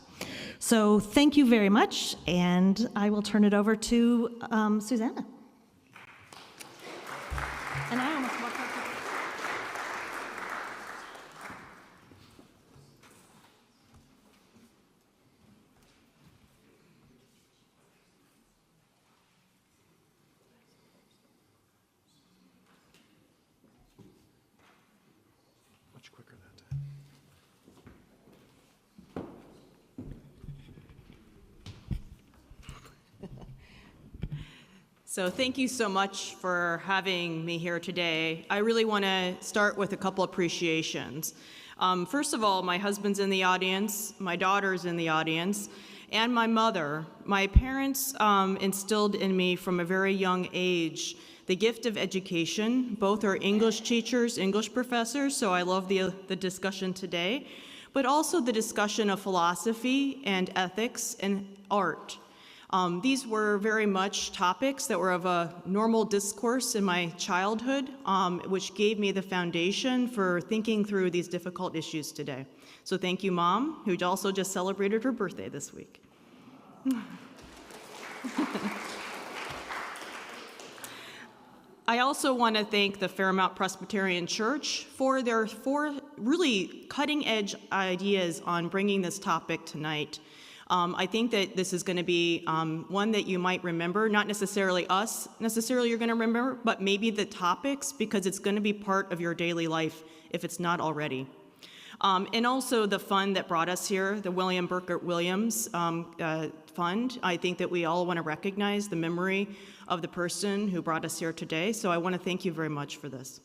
So thank you very much, and I will turn it over to Susanna. And I almost walked out. Much quicker that time. So thank you so much for having me here today. I really want to start with a couple appreciations. First of all, my husband's in the audience, my daughter's in the audience, and my mother. My parents instilled in me from a very young age the gift of education. Both are English teachers, English professors, so I love the discussion today, but also the discussion of philosophy and ethics and art. These were very much topics that were of a normal discourse in my childhood, which gave me the foundation for thinking through these difficult issues today. So thank you, Mom, who also just celebrated her birthday this week. I also want to thank the Fairmount Presbyterian Church for their 4 really cutting-edge ideas on bringing this topic tonight. I think that this is going to be one that you might remember, not necessarily us necessarily you're going to remember, but maybe the topics, because it's going to be part of your daily life if it's not already. And also the fund that brought us here, the William Birkett Williams Fund. I think that we all want to recognize the memory of the person who brought us here today, so I want to thank you very much for this.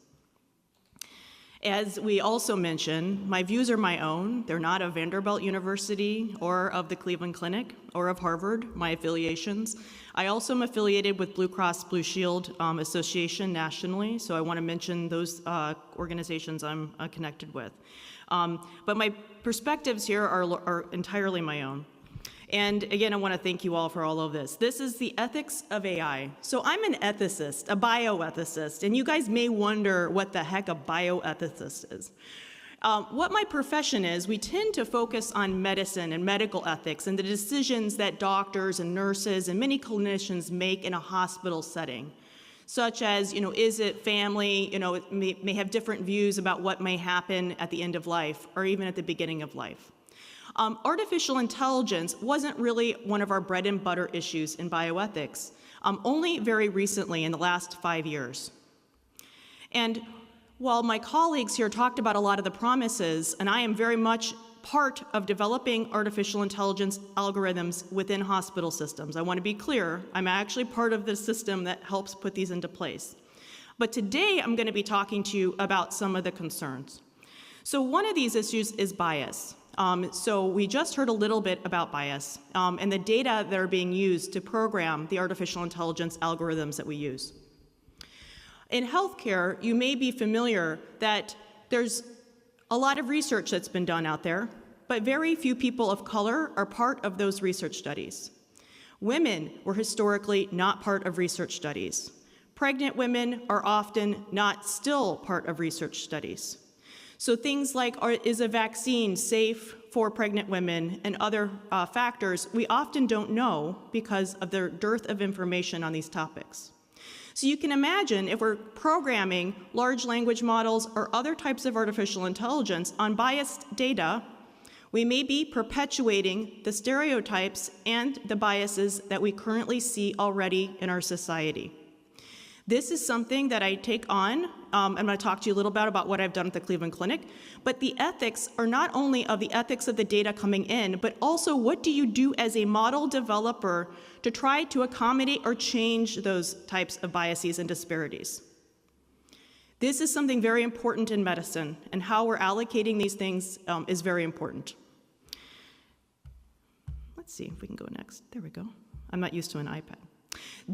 As we also mentioned, my views are my own. They're not of Vanderbilt University or of the Cleveland Clinic or of Harvard, my affiliations. I also am affiliated with Blue Cross Blue Shield Association nationally, so I want to mention those organizations I'm connected with. But my perspectives here are entirely my own. And again, I want to thank you all for all of this. This is the ethics of AI. So I'm an ethicist, a bioethicist, and you guys may wonder what the heck a bioethicist is. What my profession is, we tend to focus on medicine and medical ethics and the decisions that doctors and nurses and many clinicians make in a hospital setting, such as, is it family, it may have different views about what may happen at the end of life or even at the beginning of life. Artificial intelligence wasn't really one of our bread and butter issues in bioethics, only very recently in the last 5 years. And while my colleagues here talked about a lot of the promises, and I am very much part of developing artificial intelligence algorithms within hospital systems. I want to be clear, I'm actually part of the system that helps put these into place. But today I'm going to be talking to you about some of the concerns. So one of these issues is bias. So we just heard a little bit about bias and the data that are being used to program the artificial intelligence algorithms that we use. In healthcare, you may be familiar that there's a lot of research that's been done out there, but very few people of color are part of those research studies. Women were historically not part of research studies. Pregnant women are often not still part of research studies. So things like, is a vaccine safe for pregnant women and other factors, we often don't know because of the dearth of information on these topics. So you can imagine if we're programming large language models or other types of artificial intelligence on biased data, we may be perpetuating the stereotypes and the biases that we currently see already in our society. This is something that I take on. I'm going to talk to you a little bit about what I've done at the Cleveland Clinic, but the ethics are not only of the ethics of the data coming in, but also what do you do as a model developer to try to accommodate or change those types of biases and disparities. This is something very important in medicine, and how we're allocating these things is very important. Let's see if we can go next. There we go. I'm not used to an iPad.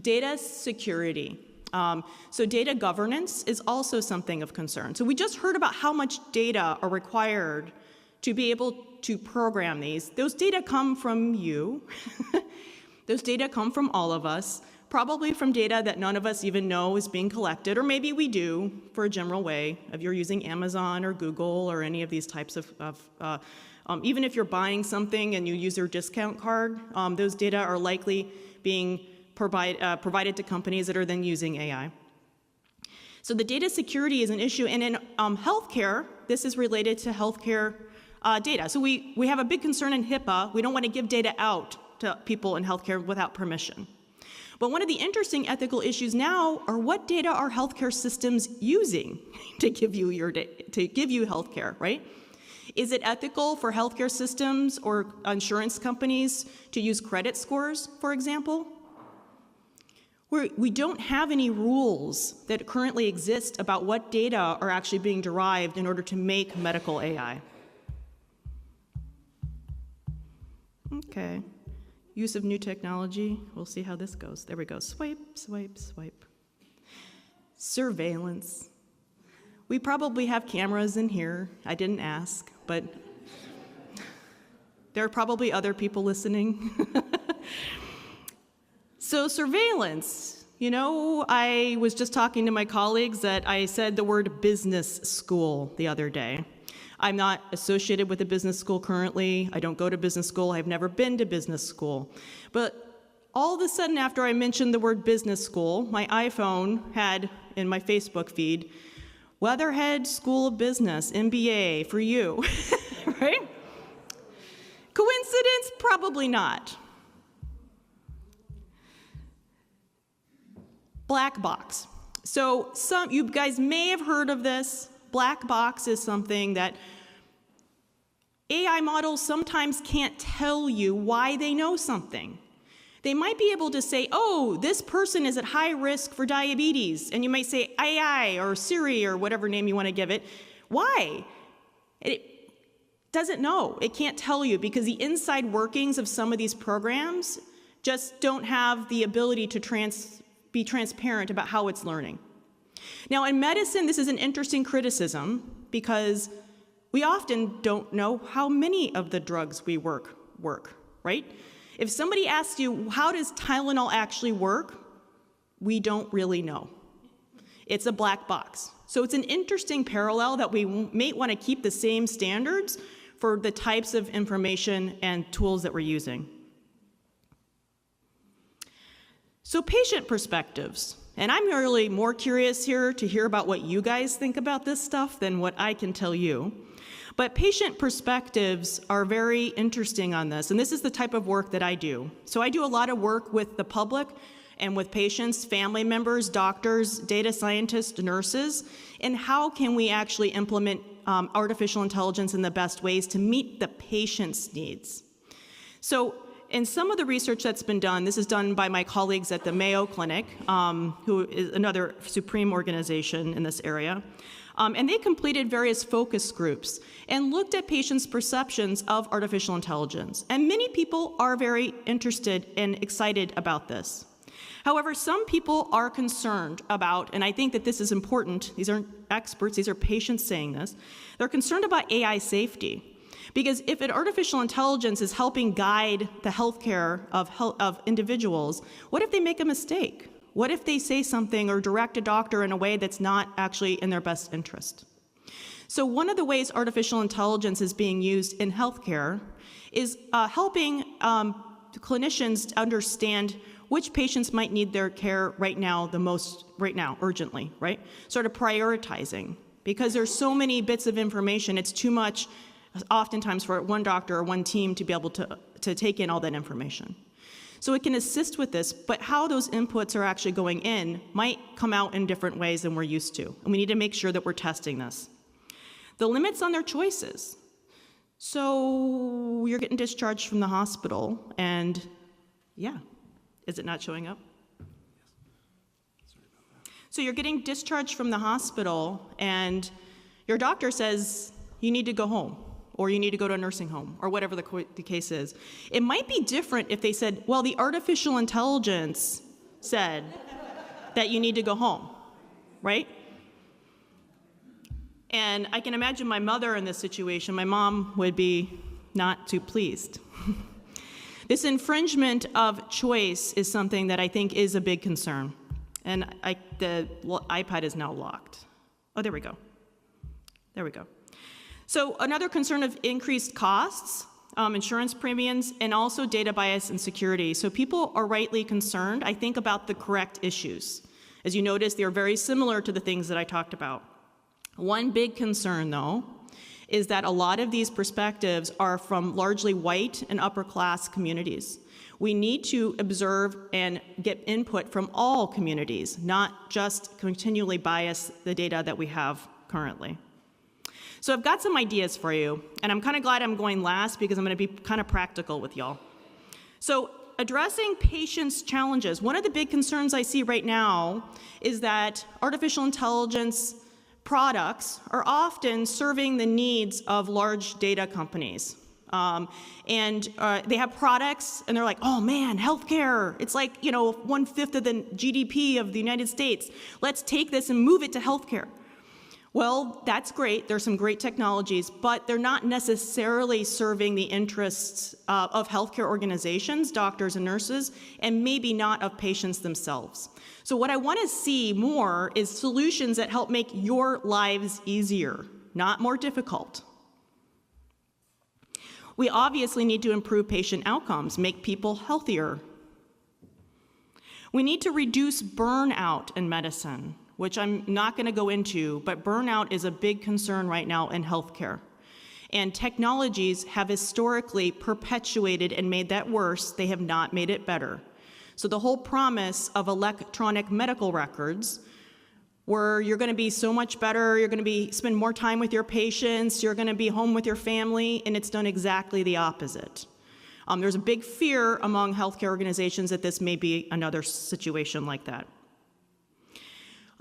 Data security. So data governance is also something of concern. So we just heard about how much data are required to be able to program these. Those data come from you. Those data come from all of us, probably from data that none of us even know is being collected, or maybe we do for a general way, if you're using Amazon or Google or any of these types of even if you're buying something and you use your discount card, those data are likely being provided to companies that are then using AI. So the data security is an issue, and in healthcare, this is related to healthcare data. So we have a big concern in HIPAA. We don't want to give data out to people in healthcare without permission. But one of the interesting ethical issues now are what data are healthcare systems using to give you healthcare, right? Is it ethical for healthcare systems or insurance companies to use credit scores, for example? We don't have any rules that currently exist about what data are actually being derived in order to make medical AI. Okay. Use of new technology. We'll see how this goes. There we go. Swipe, swipe, swipe. Surveillance. We probably have cameras in here. I didn't ask, but there are probably other people listening. So surveillance. You know, I was just talking to my colleagues that I said the word business school the other day. I'm not associated with a business school currently. I don't go to business school. I've never been to business school. But all of a sudden, after I mentioned the word business school, my iPhone had in my Facebook feed, Weatherhead School of Business, MBA for you, right? Coincidence? Probably not. Black box. So you guys may have heard of this. Black box is something that AI models sometimes can't tell you why they know something. They might be able to say, oh, this person is at high risk for diabetes. And you might say AI or Siri or whatever name you want to give it. Why? It doesn't know. It can't tell you because the inside workings of some of these programs just don't have the ability to be transparent about how it's learning. Now, in medicine, this is an interesting criticism because we often don't know how many of the drugs we work, right? If somebody asks you, how does Tylenol actually work? We don't really know. It's a black box. So it's an interesting parallel that we may want to keep the same standards for the types of information and tools that we're using. So patient perspectives. And I'm really more curious here to hear about what you guys think about this stuff than what I can tell you. But patient perspectives are very interesting on this, and this is the type of work that I do. So I do a lot of work with the public and with patients, family members, doctors, data scientists, nurses, and how can we actually implement artificial intelligence in the best ways to meet the patient's needs. So in some of the research that's been done, this is done by my colleagues at the Mayo Clinic, who is another supreme organization in this area, and they completed various focus groups and looked at patients' perceptions of artificial intelligence. And many people are very interested and excited about this. However, some people are concerned about, and I think that this is important, these aren't experts, these are patients saying this, they're concerned about AI safety. Because if an artificial intelligence is helping guide the healthcare of individuals, what if they make a mistake? What if they say something or direct a doctor in a way that's not actually in their best interest? So one of the ways artificial intelligence is being used in healthcare is helping clinicians understand which patients might need their care right now, urgently, right? Sort of prioritizing. Because there's so many bits of information, it's too much oftentimes for one doctor or one team to be able to take in all that information. So it can assist with this, but how those inputs are actually going in might come out in different ways than we're used to. And we need to make sure that we're testing this. The limits on their choices. So you're getting discharged from the hospital and yeah, is it not showing up? So you're getting discharged from the hospital and your doctor says you need to go home, or you need to go to a nursing home, or whatever the case is. It might be different if they said, well, the artificial intelligence said that you need to go home, right? And I can imagine my mother in this situation. My mom would be not too pleased. This infringement of choice is something that I think is a big concern. And the iPad is now locked. Oh, there we go. There we go. So another concern of increased costs, insurance premiums, and also data bias and security. So people are rightly concerned, I think, about the correct issues. As you notice, they are very similar to the things that I talked about. One big concern, though, is that a lot of these perspectives are from largely white and upper class communities. We need to observe and get input from all communities, not just continually bias the data that we have currently. So I've got some ideas for you, and I'm kind of glad I'm going last because I'm going to be kind of practical with y'all. So addressing patients' challenges. One of the big concerns I see right now is that artificial intelligence products are often serving the needs of large data companies. They have products, and they're like, oh man, healthcare, it's like, 1/5 of the GDP of the United States. Let's take this and move it to healthcare. Well, that's great. There's some great technologies, but they're not necessarily serving the interests of healthcare organizations, doctors and nurses, and maybe not of patients themselves. So what I want to see more is solutions that help make your lives easier, not more difficult. We obviously need to improve patient outcomes, make people healthier. We need to reduce burnout in medicine, which I'm not going to go into, but burnout is a big concern right now in healthcare. And technologies have historically perpetuated and made that worse. They have not made it better. So the whole promise of electronic medical records, where you're going to be so much better, you're going to spend more time with your patients, you're going to be home with your family, and it's done exactly the opposite. There's a big fear among healthcare organizations that this may be another situation like that.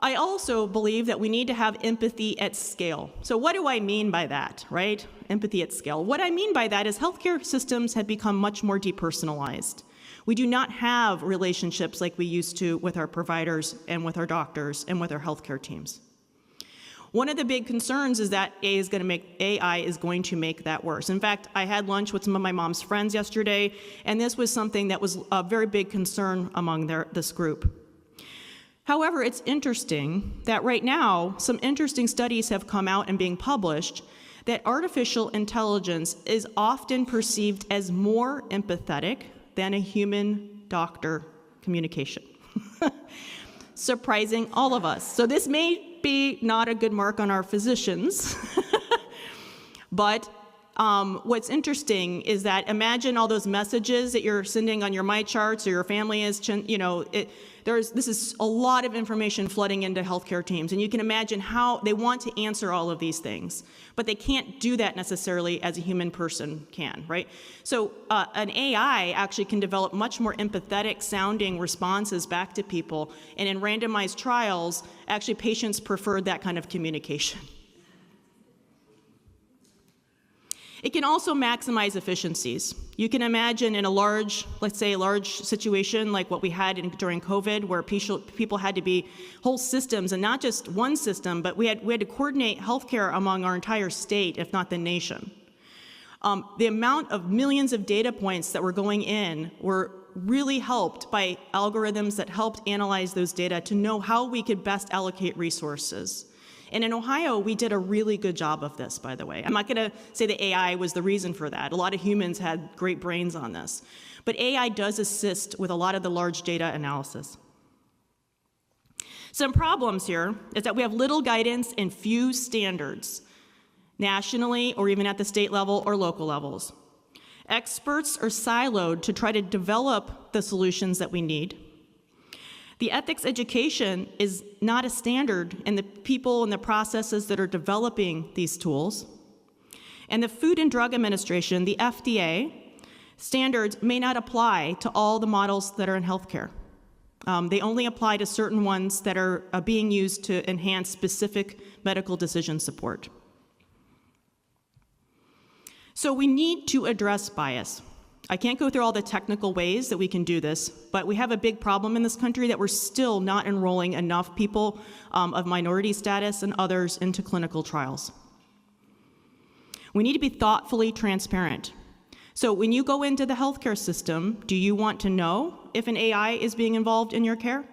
I also believe that we need to have empathy at scale. So what do I mean by that, right? Empathy at scale. What I mean by that is healthcare systems have become much more depersonalized. We do not have relationships like we used to with our providers and with our doctors and with our healthcare teams. One of the big concerns is that AI is going to make that worse. In fact, I had lunch with some of my mom's friends yesterday, and this was something that was a very big concern among this group. However, it's interesting that right now, some interesting studies have come out and being published that artificial intelligence is often perceived as more empathetic than a human-doctor communication. Surprising all of us. So this may be not a good mark on our physicians, but what's interesting is that imagine all those messages that you're sending on your MyCharts or your family is, this is a lot of information flooding into healthcare teams, and you can imagine how they want to answer all of these things, but they can't do that necessarily as a human person can, right? So an AI actually can develop much more empathetic sounding responses back to people, and in randomized trials, actually patients preferred that kind of communication. It can also maximize efficiencies. You can imagine in a large, let's say a large situation like what we had during COVID, where people had to be whole systems, and not just one system, but we had to coordinate healthcare among our entire state, if not the nation. The amount of millions of data points that were going in were really helped by algorithms that helped analyze those data to know how we could best allocate resources. And in Ohio, we did a really good job of this, by the way. I'm not going to say that AI was the reason for that. A lot of humans had great brains on this. But AI does assist with a lot of the large data analysis. Some problems here is that we have little guidance and few standards, nationally or even at the state level or local levels. Experts are siloed to try to develop the solutions that we need. The ethics education is not a standard in the people and the processes that are developing these tools. And the Food and Drug Administration, the FDA, standards may not apply to all the models that are in healthcare. They only apply to certain ones that are being used to enhance specific medical decision support. So we need to address bias. I can't go through all the technical ways that we can do this, but we have a big problem in this country that we're still not enrolling enough people of minority status and others into clinical trials. We need to be thoughtfully transparent. So when you go into the healthcare system, do you want to know if an AI is being involved in your care?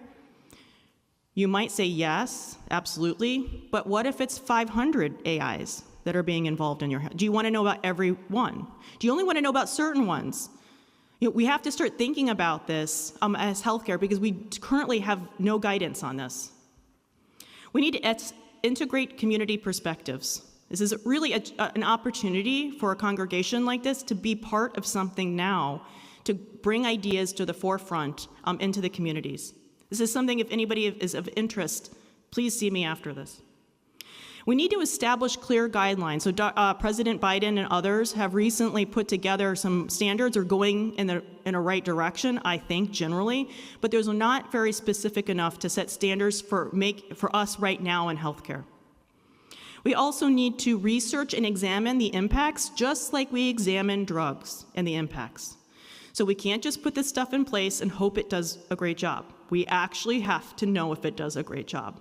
You might say yes, absolutely, but what if it's 500 AIs that are being involved in your health? Do you want to know about every one? Do you only want to know about certain ones? We have to start thinking about this as healthcare, because we currently have no guidance on this. We need to integrate community perspectives. This is really an opportunity for a congregation like this to be part of something now, to bring ideas to the forefront into the communities. This is something, if anybody is of interest, please see me after this. We need to establish clear guidelines. So President Biden and others have recently put together some standards, or going in a right direction, I think, generally, but those are not very specific enough to set standards for us right now in healthcare. We also need to research and examine the impacts, just like we examine drugs and the impacts. So we can't just put this stuff in place and hope it does a great job. We actually have to know if it does a great job.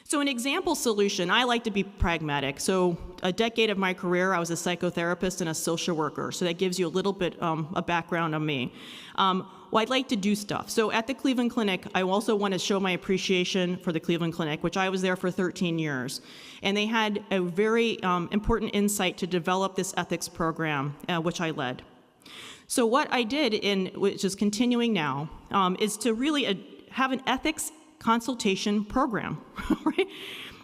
So an example solution, I like to be pragmatic. So a decade of my career, I was a psychotherapist and a social worker. So that gives you a little bit a background on me. Well, I'd like to do stuff. So at the Cleveland Clinic, I also want to show my appreciation for the Cleveland Clinic, which I was there for 13 years. And they had a very important insight to develop this ethics program, which I led. So what I did, which is continuing now, is to really have an ethics consultation program, right?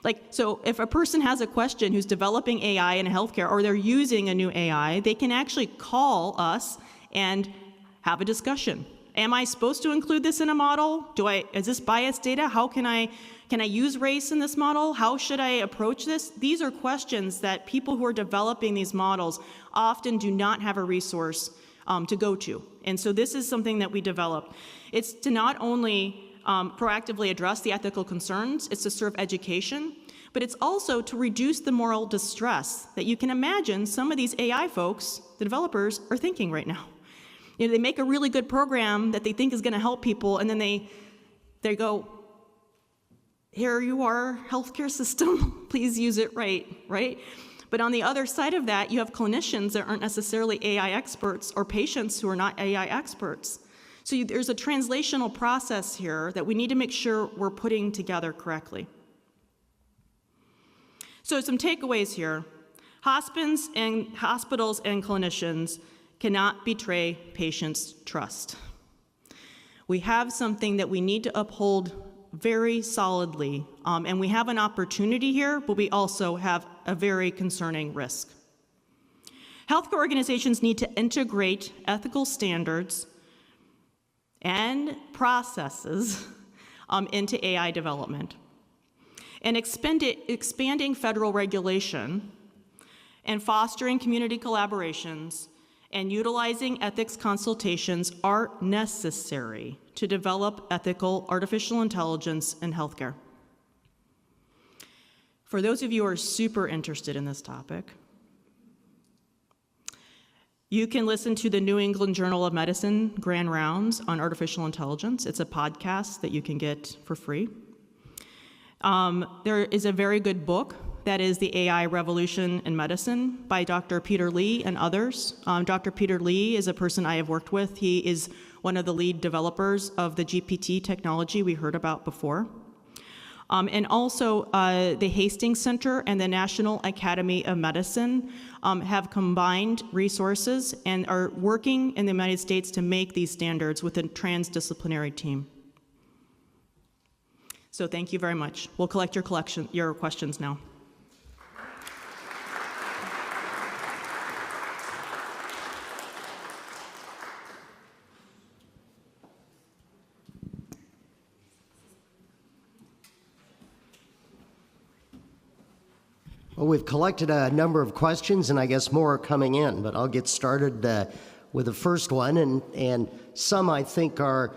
Like, so if a person has a question who's developing AI in healthcare, or they're using a new AI, they can actually call us and have a discussion. Am I supposed to include this in a model? Is this biased data? How can I use race in this model? How should I approach this? These are questions that people who are developing these models often do not have a resource to go to. And so this is something that we developed. It's to not only proactively address the ethical concerns, it's to serve education, but it's also to reduce the moral distress that you can imagine some of these AI folks, the developers, are thinking right now. You know, they make a really good program that they think is going to help people, and then they go, here you are, healthcare system, please use it right? But on the other side of that, you have clinicians that aren't necessarily AI experts, or patients who are not AI experts. So there's a translational process here that we need to make sure we're putting together correctly. So some takeaways here. Hospitals and clinicians cannot betray patients' trust. We have something that we need to uphold very solidly, and we have an opportunity here, but we also have a very concerning risk. Healthcare organizations need to integrate ethical standards and processes into AI development, and expanding federal regulation and fostering community collaborations and utilizing ethics consultations are necessary to develop ethical artificial intelligence in healthcare. For those of you who are super interested in this topic, you can listen to the New England Journal of Medicine Grand Rounds on artificial intelligence. It's a podcast that you can get for free. There is a very good book that is The AI Revolution in Medicine by Dr. Peter Lee and others. Dr. Peter Lee is a person I have worked with. He is one of the lead developers of the GPT technology we heard about before. And also the Hastings Center and the National Academy of Medicine have combined resources and are working in the United States to make these standards with a transdisciplinary team. So thank you very much. We'll collect your questions now. Well, we've collected a number of questions, and I guess more are coming in, but I'll get started with the first one, and some I think are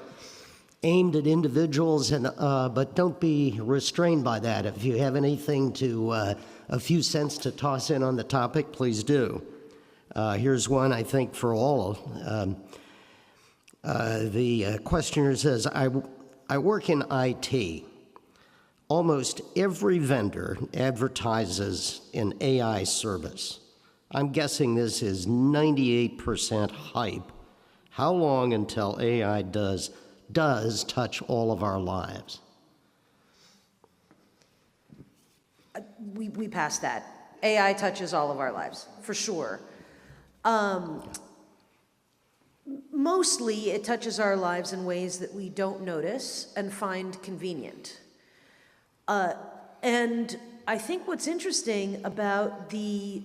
aimed at individuals, but don't be restrained by that. If you have anything a few cents to toss in on the topic, please do. Here's one I think for all. The questioner says, I work in IT. Almost every vendor advertises an AI service. I'm guessing this is 98% hype. How long until AI does touch all of our lives? We passed that. AI touches all of our lives, for sure. Mostly it touches our lives in ways that we don't notice and find convenient. And I think what's interesting about the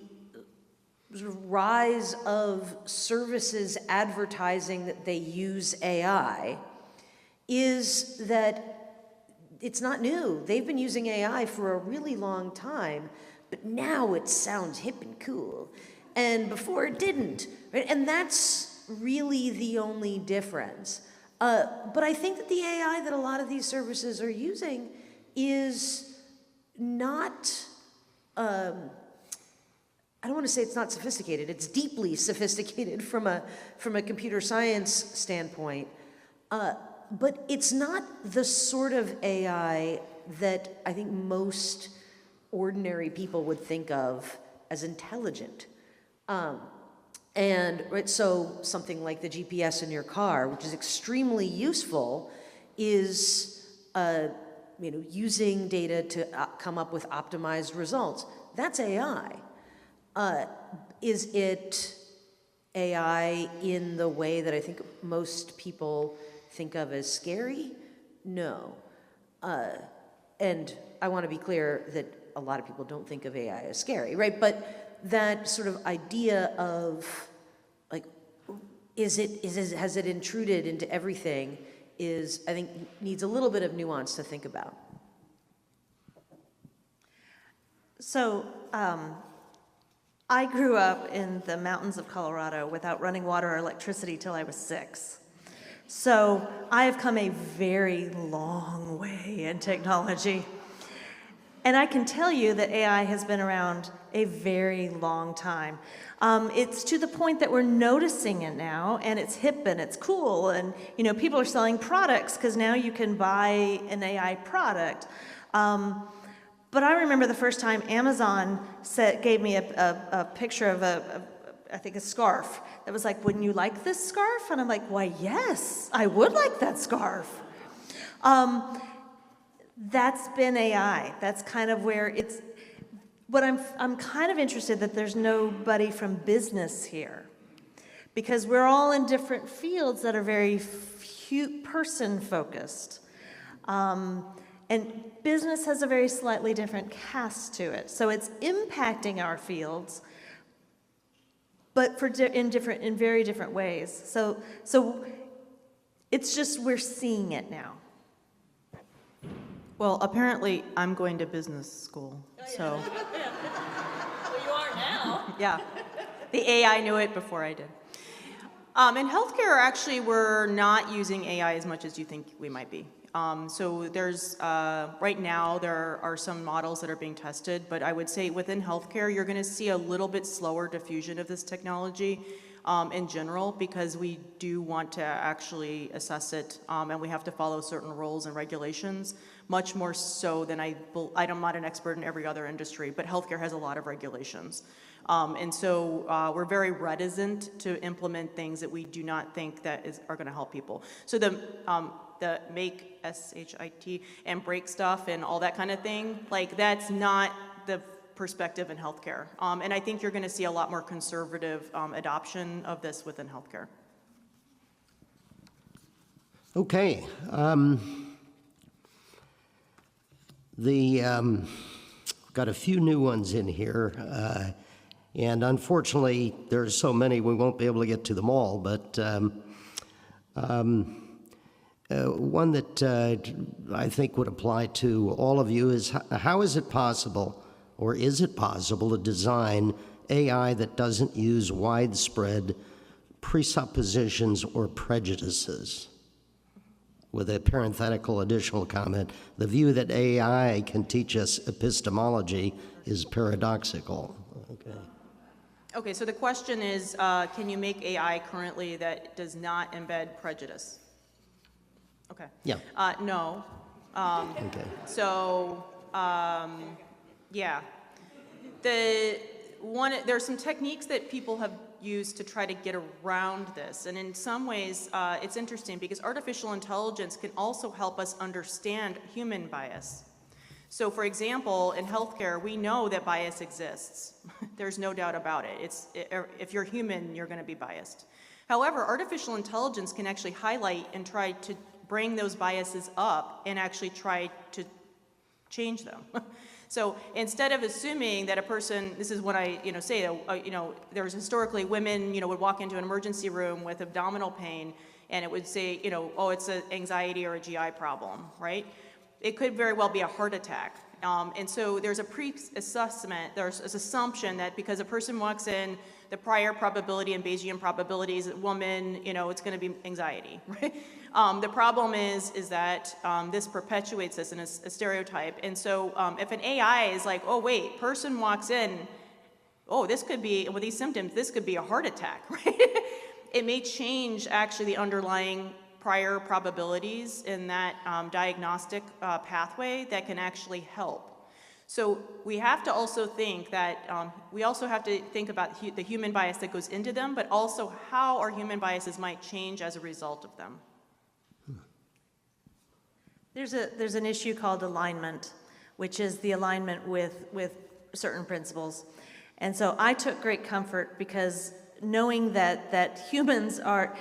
sort of rise of services advertising that they use AI is that it's not new. They've been using AI for a really long time, but now it sounds hip and cool. And before it didn't, right? And that's really the only difference. But I think that the AI that a lot of these services are using is not, I don't want to say it's not sophisticated, it's deeply sophisticated from a computer science standpoint, but it's not the sort of AI that I think most ordinary people would think of as intelligent. And right, so something like the GPS in your car, which is extremely useful, is using data to come up with optimized results. That's AI. Is it AI in the way that I think most people think of as scary? No. And I want to be clear that a lot of people don't think of AI as scary, right? But that sort of idea of, like, has it intruded into everything is, I think, needs a little bit of nuance to think about. So, I grew up in the mountains of Colorado without running water or electricity till I was 6. So I have come a very long way in technology. And I can tell you that AI has been around a very long time. It's to the point that we're noticing it now, and it's hip and it's cool, and people are selling products because now you can buy an AI product. But I remember the first time Amazon gave me a picture of I think a scarf that was like, wouldn't you like this scarf? And I'm like, why, yes, I would like that scarf. That's been AI. That's kind of where it's, but I'm kind of interested that there's nobody from business here, because we're all in different fields that are very person focused. And business has a very slightly different cast to it. So it's impacting our fields, but in very different ways. So It's just we're seeing it now. Well, apparently I'm going to business school, so. Well, you are now. Yeah, the AI knew it before I did. In healthcare, actually, we're not using AI as much as you think we might be. So there's, right now, there are some models that are being tested, but I would say within healthcare, you're gonna see a little bit slower diffusion of this technology in general, because we do want to actually assess it, and we have to follow certain rules and regulations, much more so than I'm not an expert in every other industry, but healthcare has a lot of regulations. And so we're very reticent to implement things that we do not think that are gonna help people. So the make, S-H-I-T, and break stuff and all that kind of thing, like that's not the perspective in healthcare. And I think you're gonna see a lot more conservative adoption of this within healthcare. Okay. Got a few new ones in here. And unfortunately, there's so many we won't be able to get to them all, but one that I think would apply to all of you is how is it possible, or is it possible, to design AI that doesn't use widespread presuppositions or prejudices? With a parenthetical additional comment, the view that AI can teach us epistemology is paradoxical. Okay. Okay, so the question is, can you make AI currently that does not embed prejudice? Okay. Yeah. No. Okay. So, yeah. There's some techniques that people have used to try to get around this, and in some ways, it's interesting because artificial intelligence can also help us understand human bias. So, for example, in healthcare, we know that bias exists. There's no doubt about it. If you're human, you're going to be biased. However, artificial intelligence can actually highlight and try to bring those biases up and actually try to change them. So instead of assuming that a person, this is what I say, there's historically women would walk into an emergency room with abdominal pain, and it would say, oh, it's an anxiety or a GI problem, right? It could very well be a heart attack. And so there's a pre-assessment, there's an assumption that because a person walks in, the prior probability and Bayesian probabilities, a woman, it's going to be anxiety, right? The problem is that this perpetuates this in a stereotype. And so if an AI is like, oh wait, person walks in, oh, this could be, with these symptoms, this could be a heart attack, right? It may change actually the underlying prior probabilities in that diagnostic pathway that can actually help. So we have to also think that, we also have to think about the human bias that goes into them, but also how our human biases might change as a result of them. There's an issue called alignment, which is the alignment with certain principles. And so I took great comfort because knowing that humans are,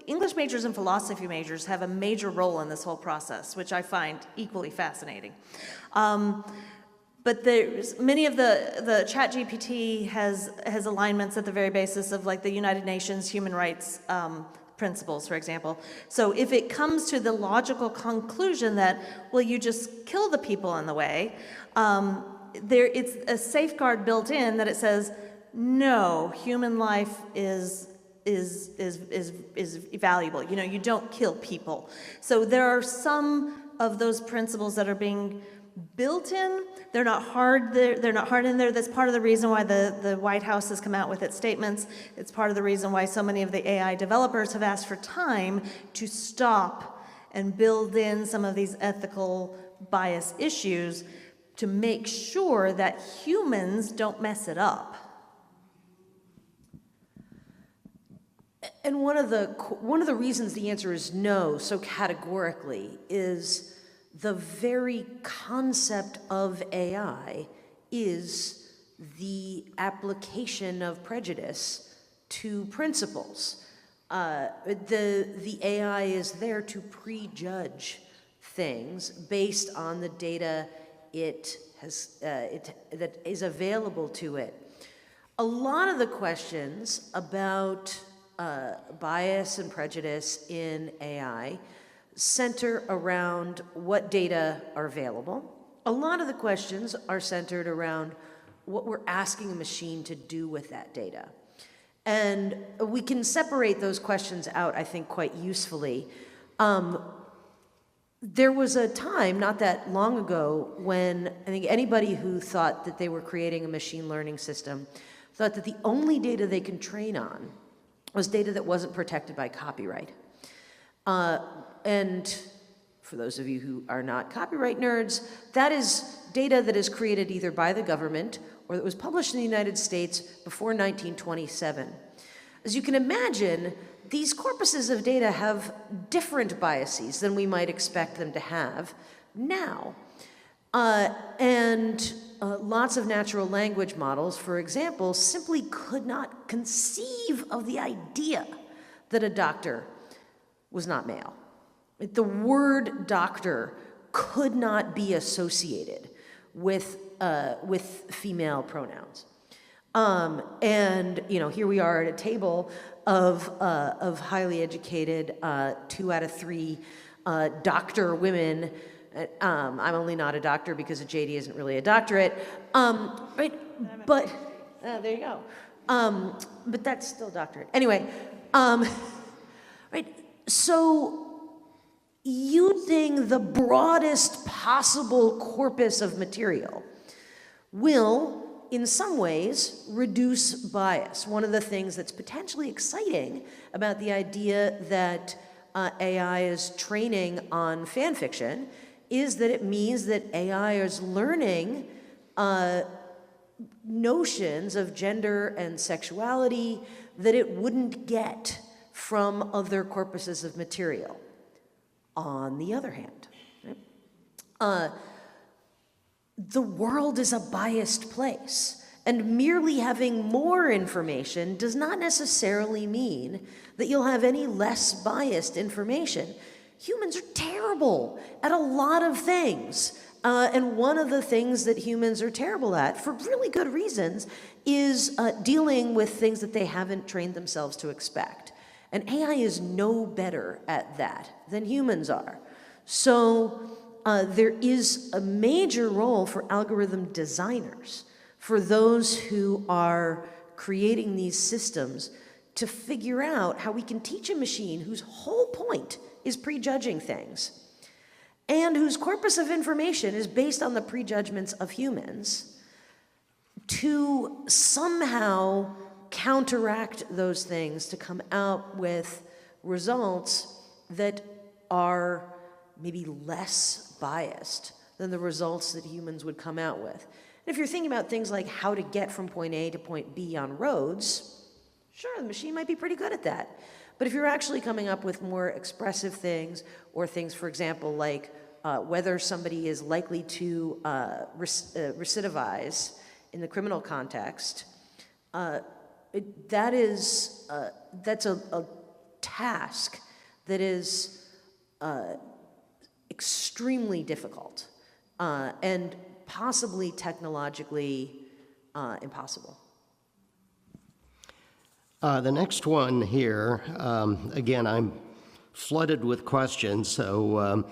English majors and philosophy majors have a major role in this whole process, which I find equally fascinating. But there's many of the ChatGPT has alignments at the very basis of like the United Nations human rights principles, for example. So if it comes to the logical conclusion that, well, you just kill the people in the way, it's a safeguard built in that it says, no, human life is valuable. You don't kill people. So there are some of those principles that are being built in. They're not hard. They're not hard in there. That's part of the reason why the White House has come out with its statements. It's part of the reason why so many of the AI developers have asked for time to stop and build in some of these ethical bias issues to make sure that humans don't mess it up. And one of the reasons the answer is no so categorically is the very concept of AI is the application of prejudice to principles. The AI is there to prejudge things based on the data that is available to it. A lot of the questions about bias and prejudice in AI center around what data are available. A lot of the questions are centered around what we're asking a machine to do with that data. And we can separate those questions out, I think, quite usefully. There was a time not that long ago when I think anybody who thought that they were creating a machine learning system thought that the only data they can train on was data that wasn't protected by copyright. And for those of you who are not copyright nerds, that is data that is created either by the government or that was published in the United States before 1927. As you can imagine, these corpuses of data have different biases than we might expect them to have now. Lots of natural language models, for example, simply could not conceive of the idea that a doctor was not male. The word doctor could not be associated with female pronouns. Here we are at a table of highly educated 2 out of 3 doctor women. I'm only not a doctor because a JD isn't really a doctorate, right? But there you go. But that's still doctorate. Anyway, right? So using the broadest possible corpus of material will, in some ways, reduce bias. One of the things that's potentially exciting about the idea that AI is training on fan fiction is that it means that AI is learning notions of gender and sexuality that it wouldn't get from other corpuses of material. On the other hand, right? The world is a biased place, and merely having more information does not necessarily mean that you'll have any less biased information. Humans are terrible at a lot of things, and one of the things that humans are terrible at, for really good reasons, is dealing with things that they haven't trained themselves to expect. And AI is no better at that than humans are. So there is a major role for algorithm designers, for those who are creating these systems, to figure out how we can teach a machine whose whole point is prejudging things, and whose corpus of information is based on the prejudgments of humans, to somehow counteract those things to come out with results that are maybe less biased than the results that humans would come out with. And if you're thinking about things like how to get from point A to point B on roads, sure, the machine might be pretty good at that. But if you're actually coming up with more expressive things, or things, for example, like whether somebody is likely to recidivize in the criminal context, that's a task that is extremely difficult and possibly technologically impossible. The next one here, again, I'm flooded with questions, so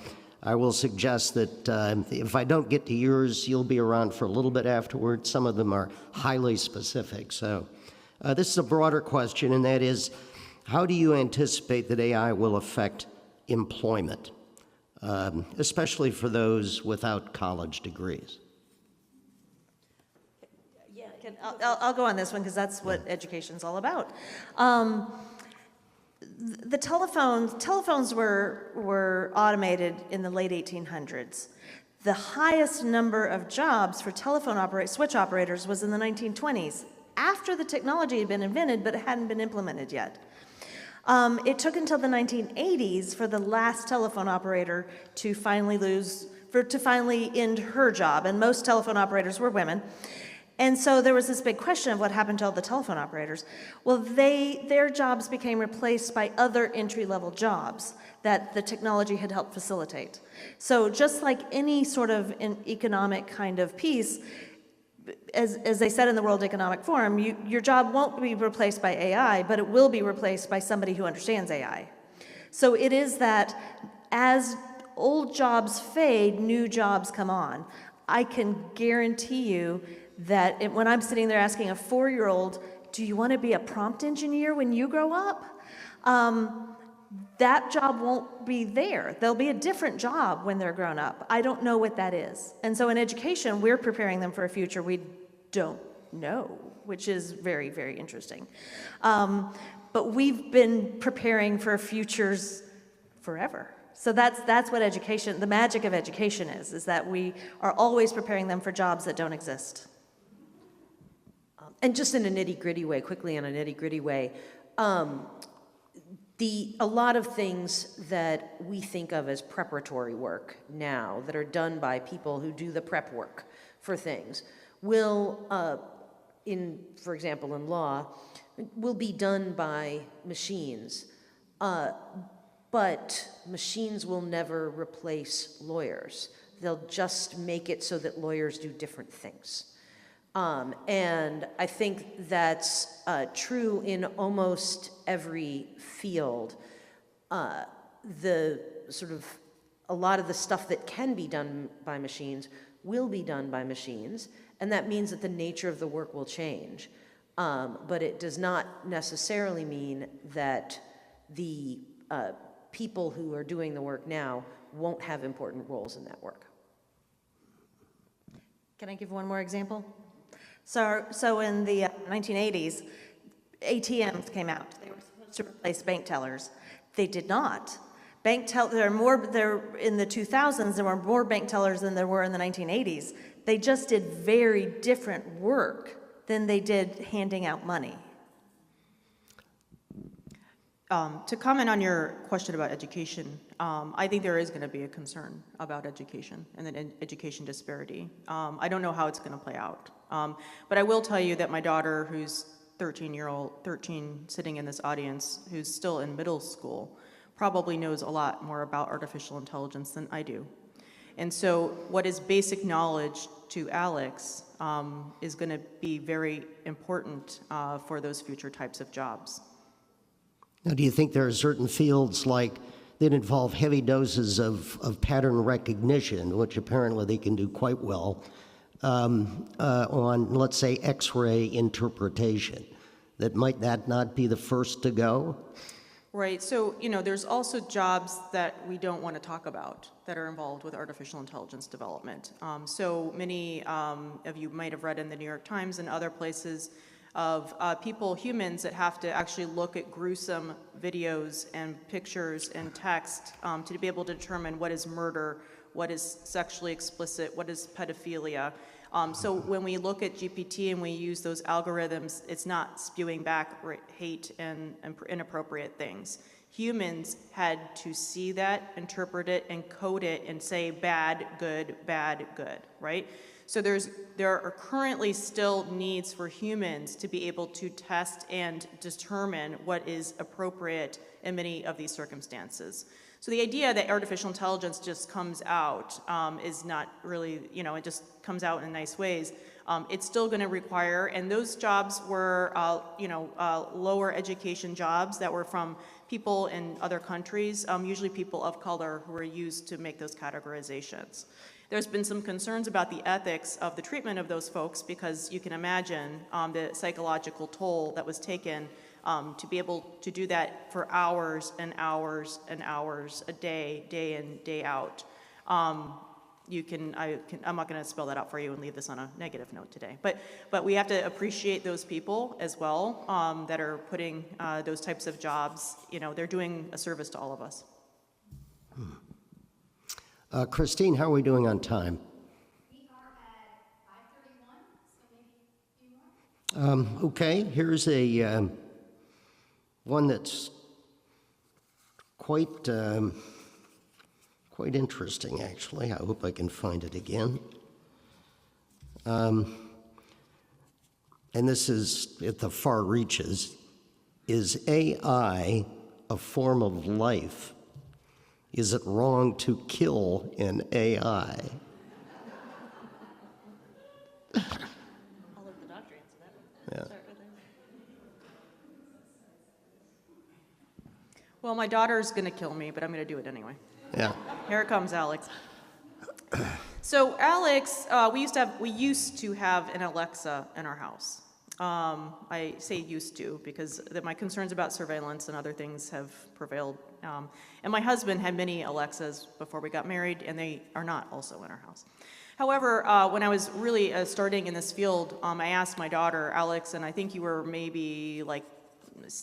I will suggest that if I don't get to yours, you'll be around for a little bit afterwards. Some of them are highly specific. So this is a broader question, and that is, how do you anticipate that AI will affect employment, especially for those without college degrees? I'll go on this one because that's what education's all about. The telephones were automated in the late 1800s. The highest number of jobs for switch operators was in the 1920s, after the technology had been invented, but it hadn't been implemented yet. It took until the 1980s for the last telephone operator to finally end her job, and most telephone operators were women. And so there was this big question of what happened to all the telephone operators. Well, their jobs became replaced by other entry-level jobs that the technology had helped facilitate. So just like any sort of an economic kind of piece, as they said in the World Economic Forum, your job won't be replaced by AI, but it will be replaced by somebody who understands AI. So it is that as old jobs fade, new jobs come on. I can guarantee you that when I'm sitting there asking a 4-year-old, do you want to be a prompt engineer when you grow up? That job won't be there. There'll be a different job when they're grown up. I don't know what that is. And so in education, we're preparing them for a future we don't know, which is very, very interesting. But we've been preparing for futures forever. So that's what education, the magic of education is that we are always preparing them for jobs that don't exist. And just in a nitty-gritty way, quickly on a nitty-gritty way, a lot of things that we think of as preparatory work now that are done by people who do the prep work for things will, for example, in law, will be done by machines. But machines will never replace lawyers. They'll just make it so that lawyers do different things. And I think that's true in almost every field. A lot of the stuff that can be done by machines will be done by machines, and that means that the nature of the work will change. But it does not necessarily mean that the people who are doing the work now won't have important roles in that work. Can I give one more example? So in the 1980s, ATMs came out. They were supposed to replace bank tellers. They did not. In the 2000s, there were more bank tellers than there were in the 1980s. They just did very different work than they did handing out money. To comment on your question about education, I think there is going to be a concern about education and the education disparity. I don't know how it's going to play out. But I will tell you that my daughter, who's 13, sitting in this audience, who's still in middle school, probably knows a lot more about artificial intelligence than I do. And so what is basic knowledge to Alex is going to be very important for those future types of jobs. Now, do you think there are certain fields that involve heavy doses of pattern recognition, which apparently they can do quite well, on, let's say, X-ray interpretation, that might that not be the first to go? Right, so, there's also jobs that we don't want to talk about that are involved with artificial intelligence development. So many of you might have read in the New York Times and other places of humans that have to actually look at gruesome videos and pictures and text to be able to determine what is murder, what is sexually explicit, what is pedophilia. So when we look at GPT and we use those algorithms, it's not spewing back hate and inappropriate things. Humans had to see that, interpret it, and code it and say bad, good, right? So there are currently still needs for humans to be able to test and determine what is appropriate in many of these circumstances. So the idea that artificial intelligence just comes out is not really, it just comes out in nice ways. It's still going to require, and those jobs were, lower education jobs that were from people in other countries, usually people of color who were used to make those categorizations. There's been some concerns about the ethics of the treatment of those folks because you can imagine the psychological toll that was taken to be able to do that for hours and hours and hours a day, day in, day out. I'm not going to spell that out for you and leave this on a negative note today. But we have to appreciate those people as well that are putting those types of jobs. They're doing a service to all of us. Christine, how are we doing on time? We are at 5:31, so maybe a few more. Okay, here's a one that's quite interesting, actually. I hope I can find it again. And this is at the far reaches. Is AI a form of life? Is it wrong to kill an AI? Well, my daughter's going to kill me, but I'm going to do it anyway. Yeah. Here comes Alex. So Alex, we used to have an Alexa in our house. I say used to because my concerns about surveillance and other things have prevailed. And my husband had many Alexas before we got married, and they are not also in our house. However, when I was really starting in this field, I asked my daughter, Alex, and I think you were maybe like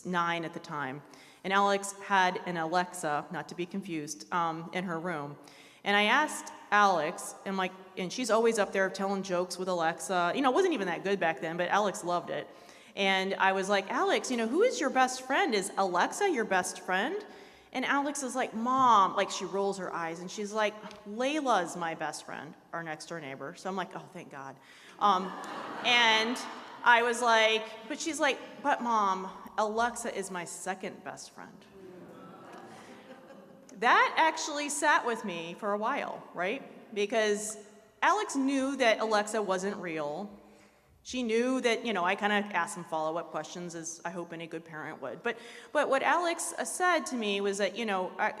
9 at the time, and Alex had an Alexa, not to be confused, in her room. And I asked Alex, and she's always up there telling jokes with Alexa. It wasn't even that good back then, but Alex loved it. And I was like, Alex, who is your best friend? Is Alexa your best friend? And Alex is like, Mom, she rolls her eyes, and she's like, Layla's my best friend, our next door neighbor. So I'm like, oh, thank God. And I was like, but she's like, but Mom, Alexa is my second best friend. That actually sat with me for a while, right? Because Alex knew that Alexa wasn't real. She knew that, I kind of asked some follow-up questions, as I hope any good parent would. But what Alex said to me was that,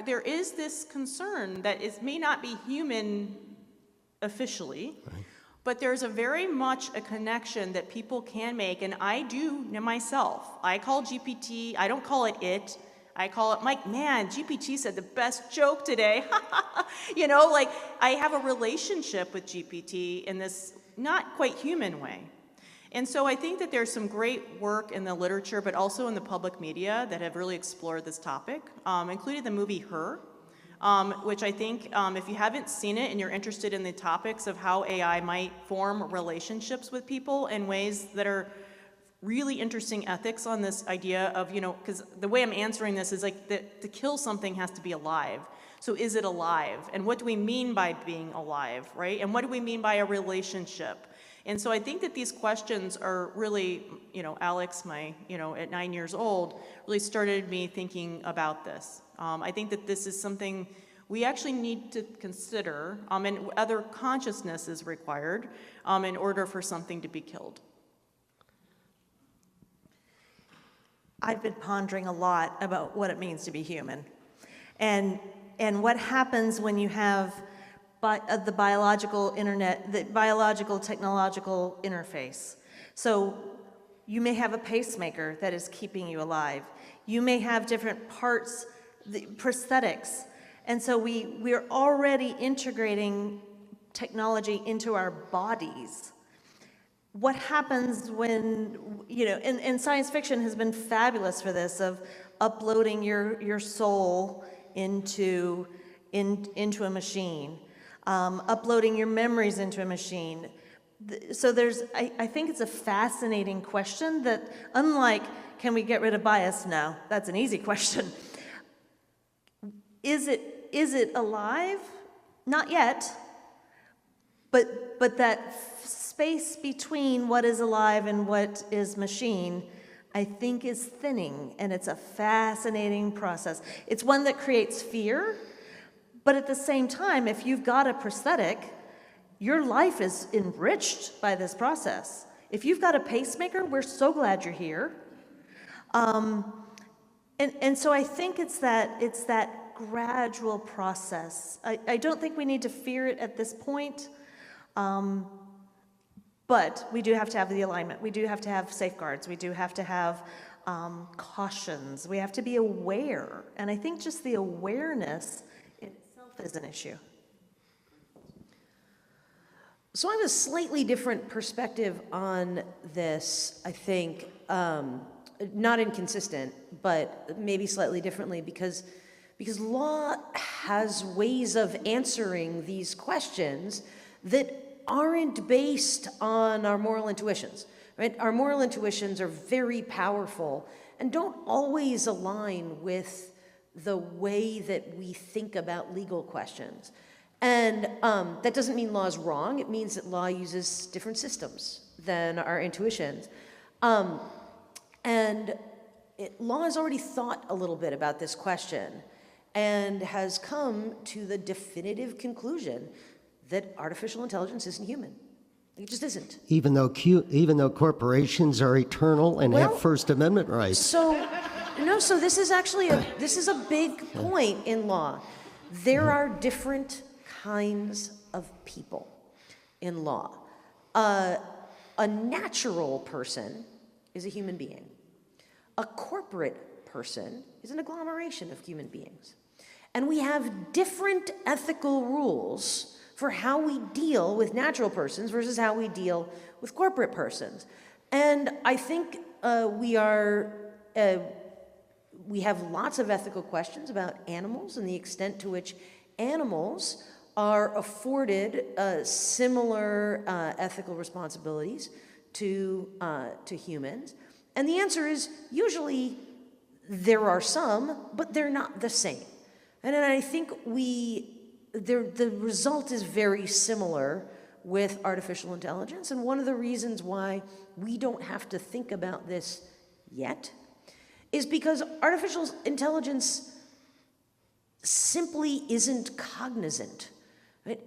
there is this concern that it may not be human officially, right, but there's a very much a connection that people can make, and I do myself. I call GPT, I don't call it. I call it, Mike, man, GPT said the best joke today. I have a relationship with GPT in this not quite human way. And so I think that there's some great work in the literature, but also in the public media that have really explored this topic, including the movie Her, which I think if you haven't seen it and you're interested in the topics of how AI might form relationships with people in ways that are really interesting ethics on this idea of, because the way I'm answering this is that to kill something has to be alive. So is it alive? And what do we mean by being alive, right? And what do we mean by a relationship? And so I think that these questions are really, Alex, at 9 years old, really started me thinking about this. I think that this is something we actually need to consider, and other consciousness is required in order for something to be killed. I've been pondering a lot about what it means to be human, and what happens when you have the biological internet, the biological technological interface. So you may have a pacemaker that is keeping you alive. You may have different parts, prosthetics, and so we're already integrating technology into our bodies. What happens when, and science fiction has been fabulous for this, of uploading your soul into a machine, uploading your memories into a machine. So I think it's a fascinating question that, unlike, can we get rid of bias? No, that's an easy question. Is it alive? Not yet, but that space between what is alive and what is machine, I think, is thinning, and it's a fascinating process. It's one that creates fear, but at the same time, if you've got a prosthetic, your life is enriched by this process. If you've got a pacemaker, we're so glad you're here. And so I think it's that gradual process. I don't think we need to fear it at this point. But we do have to have the alignment. We do have to have safeguards. We do have to have cautions. We have to be aware. And I think just the awareness itself is an issue. So I have a slightly different perspective on this, I think, not inconsistent, but maybe slightly differently, because law has ways of answering these questions that aren't based on our moral intuitions, right? Our moral intuitions are very powerful and don't always align with the way that we think about legal questions. And that doesn't mean law is wrong. It means that law uses different systems than our intuitions. Law has already thought a little bit about this question and has come to the definitive conclusion that artificial intelligence isn't human. It just isn't. Even though corporations are eternal and have First Amendment rights. So No, so this is actually this is a big point in law. There are different kinds of people in law. A natural person is a human being. A corporate person is an agglomeration of human beings. And we have different ethical rules for how we deal with natural persons versus how we deal with corporate persons. And I think we have lots of ethical questions about animals and the extent to which animals are afforded similar ethical responsibilities to humans. And the answer is usually there are some, but they're not the same. And then I think the result is very similar with artificial intelligence. And one of the reasons why we don't have to think about this yet is because artificial intelligence simply isn't cognizant, right?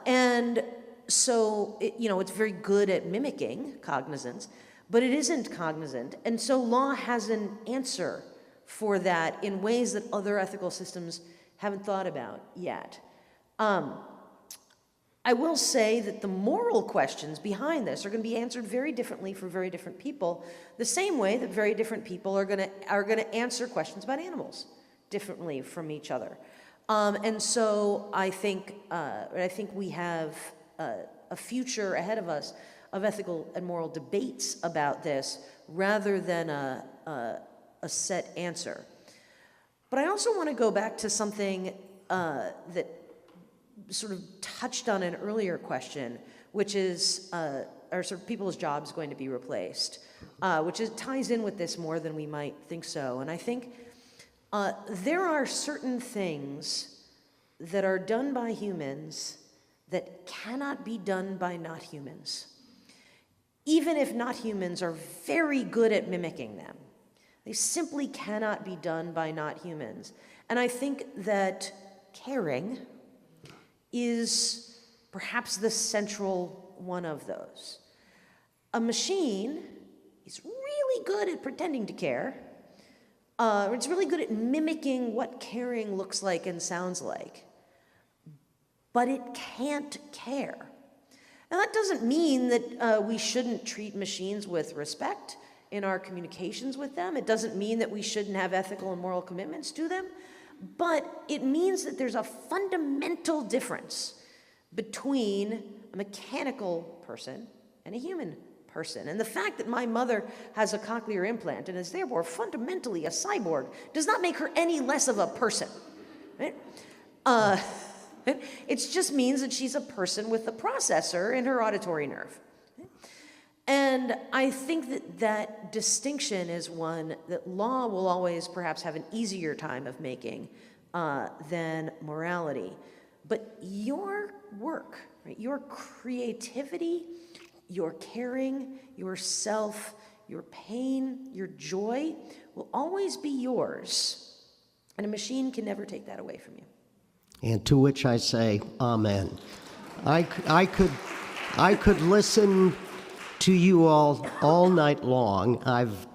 And so, it's very good at mimicking cognizance, but it isn't cognizant. And so law has an answer for that in ways that other ethical systems haven't thought about yet. I will say that the moral questions behind this are going to be answered very differently for very different people, the same way that very different people are going to answer questions about animals differently from each other. And so I think we have a future ahead of us of ethical and moral debates about this rather than a set answer. But I also want to go back to something that sort of touched on an earlier question, which is, are sort of people's jobs going to be replaced? Which ties in with this more than we might think so. And I think there are certain things that are done by humans that cannot be done by not humans. Even if not humans are very good at mimicking them, they simply cannot be done by not humans. And I think that caring is perhaps the central one of those. A machine is really good at pretending to care. It's really good at mimicking what caring looks like and sounds like. But it can't care. Now, that doesn't mean that we shouldn't treat machines with respect in our communications with them. It doesn't mean that we shouldn't have ethical and moral commitments to them. But it means that there's a fundamental difference between a mechanical person and a human person. And the fact that my mother has a cochlear implant and is therefore fundamentally a cyborg does not make her any less of a person. Right? It just means that she's a person with a processor in her auditory nerve. And I think that distinction is one that law will always perhaps have an easier time of making than morality. But your work, right, your creativity, your caring, your self, your pain, your joy will always be yours. And a machine can never take that away from you. And to which I say, amen. I could listen to you all night long. I've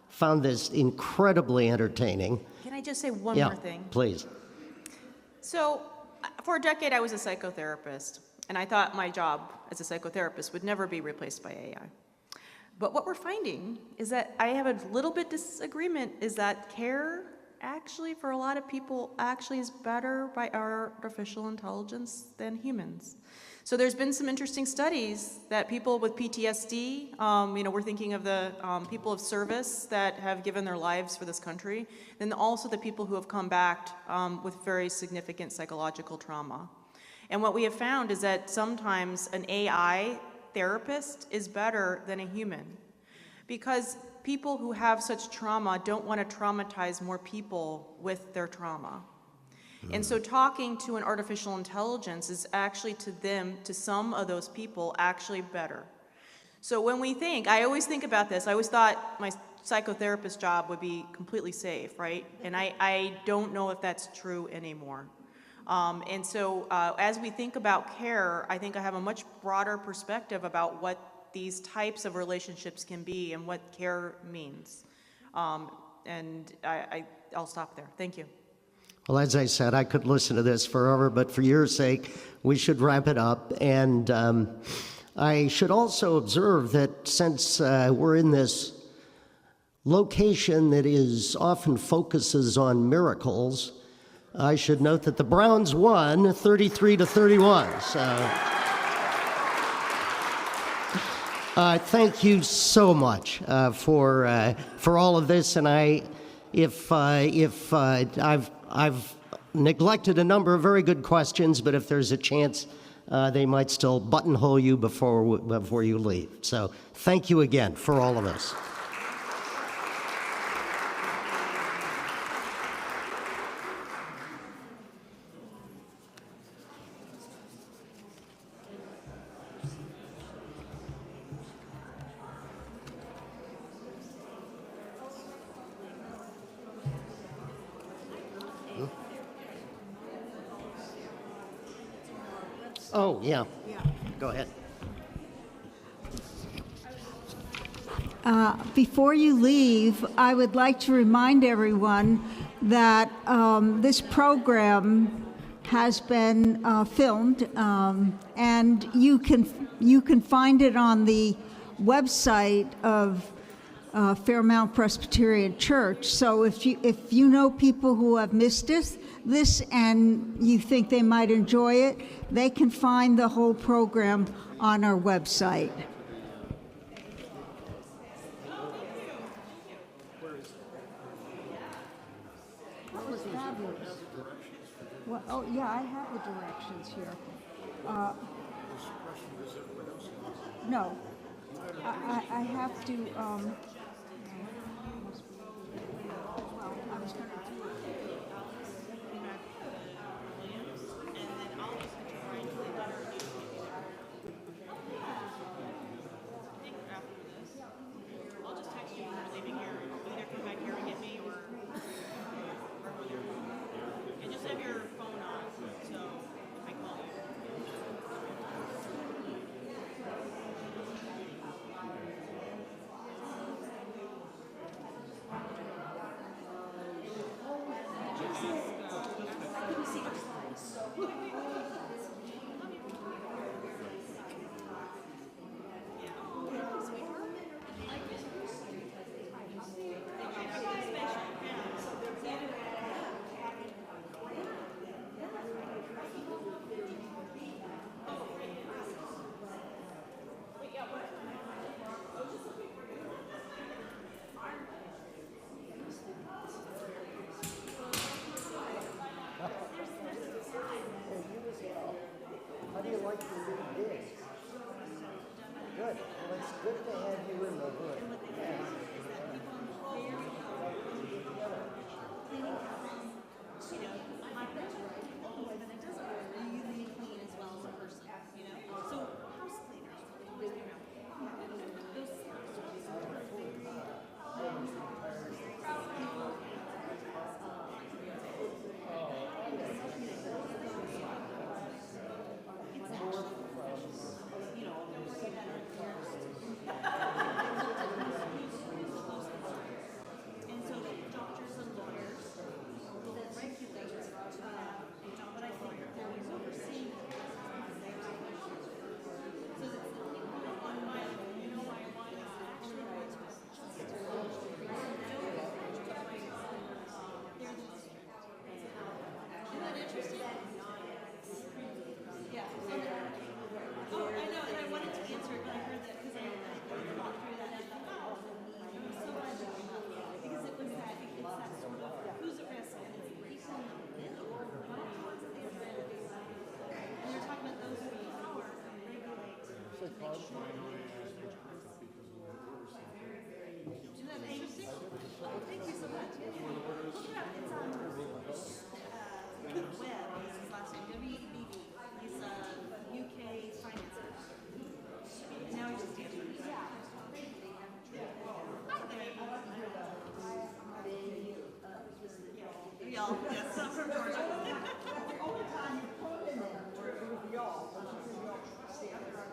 found this incredibly entertaining. Can I just say one Yeah, more thing? please. So, for a decade, I was a psychotherapist, and I thought my job as a psychotherapist would never be replaced by AI. But what we're finding is that I have a little bit disagreement, is that care actually, for a lot of people, actually is better by artificial intelligence than humans. So there's been some interesting studies that people with PTSD, we're thinking of the people of service that have given their lives for this country, then also the people who have come back with very significant psychological trauma. And what we have found is that sometimes an AI therapist is better than a human, because people who have such trauma don't want to traumatize more people with their trauma. And so talking to an artificial intelligence is actually to some of those people, actually better. So when we think, I always think about this, I always thought my psychotherapist job would be completely safe, right? And I don't know if that's true anymore. And so as we think about care, I think I have a much broader perspective about what these types of relationships can be and what care means. And I'll stop there. Thank you. Well, as I said, I could listen to this forever, but for your sake, we should wrap it up. And I should also observe that since we're in this location that is often focuses on miracles, I should note that the Browns won 33-31. So thank you so much for all of this. And I've neglected a number of very good questions, but if there's a chance, they might still buttonhole you before you leave. So thank you again for all of this. Oh, yeah. Go ahead. Before you leave, I would like to remind everyone that this program has been filmed, and you can find it on the website of Fairmount Presbyterian Church. So if you know people who have missed this and you think they might enjoy it, they can find the whole program on our website. That was fabulous. Well, oh, yeah, I have the directions here. No, I have to, well, I was going to do it. I'll just text you when you're leaving here. Either come back here and get me or and just have your phone on, so if I call you. How do you like the new gig? Good. Well, it's good to have you in the hood.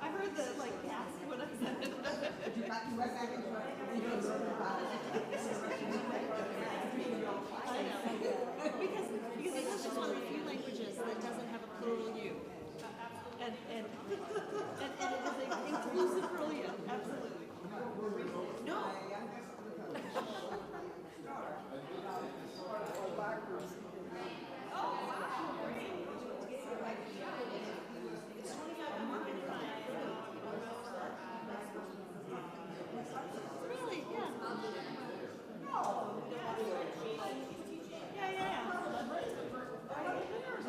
I heard the gasp when I said it. is that doesn't have a plural U. And it is an inclusive plural U, absolutely. No. Really? Yeah.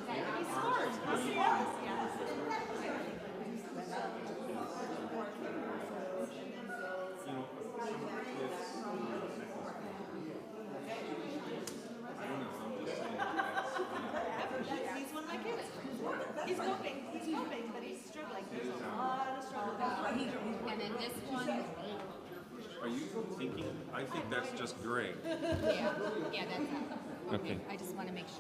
Yeah. He's smart. He's one of my kids. He's coping, but he's struggling. There's a lot of struggle. And then this one, Are you thinking? I think that's just great. yeah, that's it. Okay. I just want to make sure.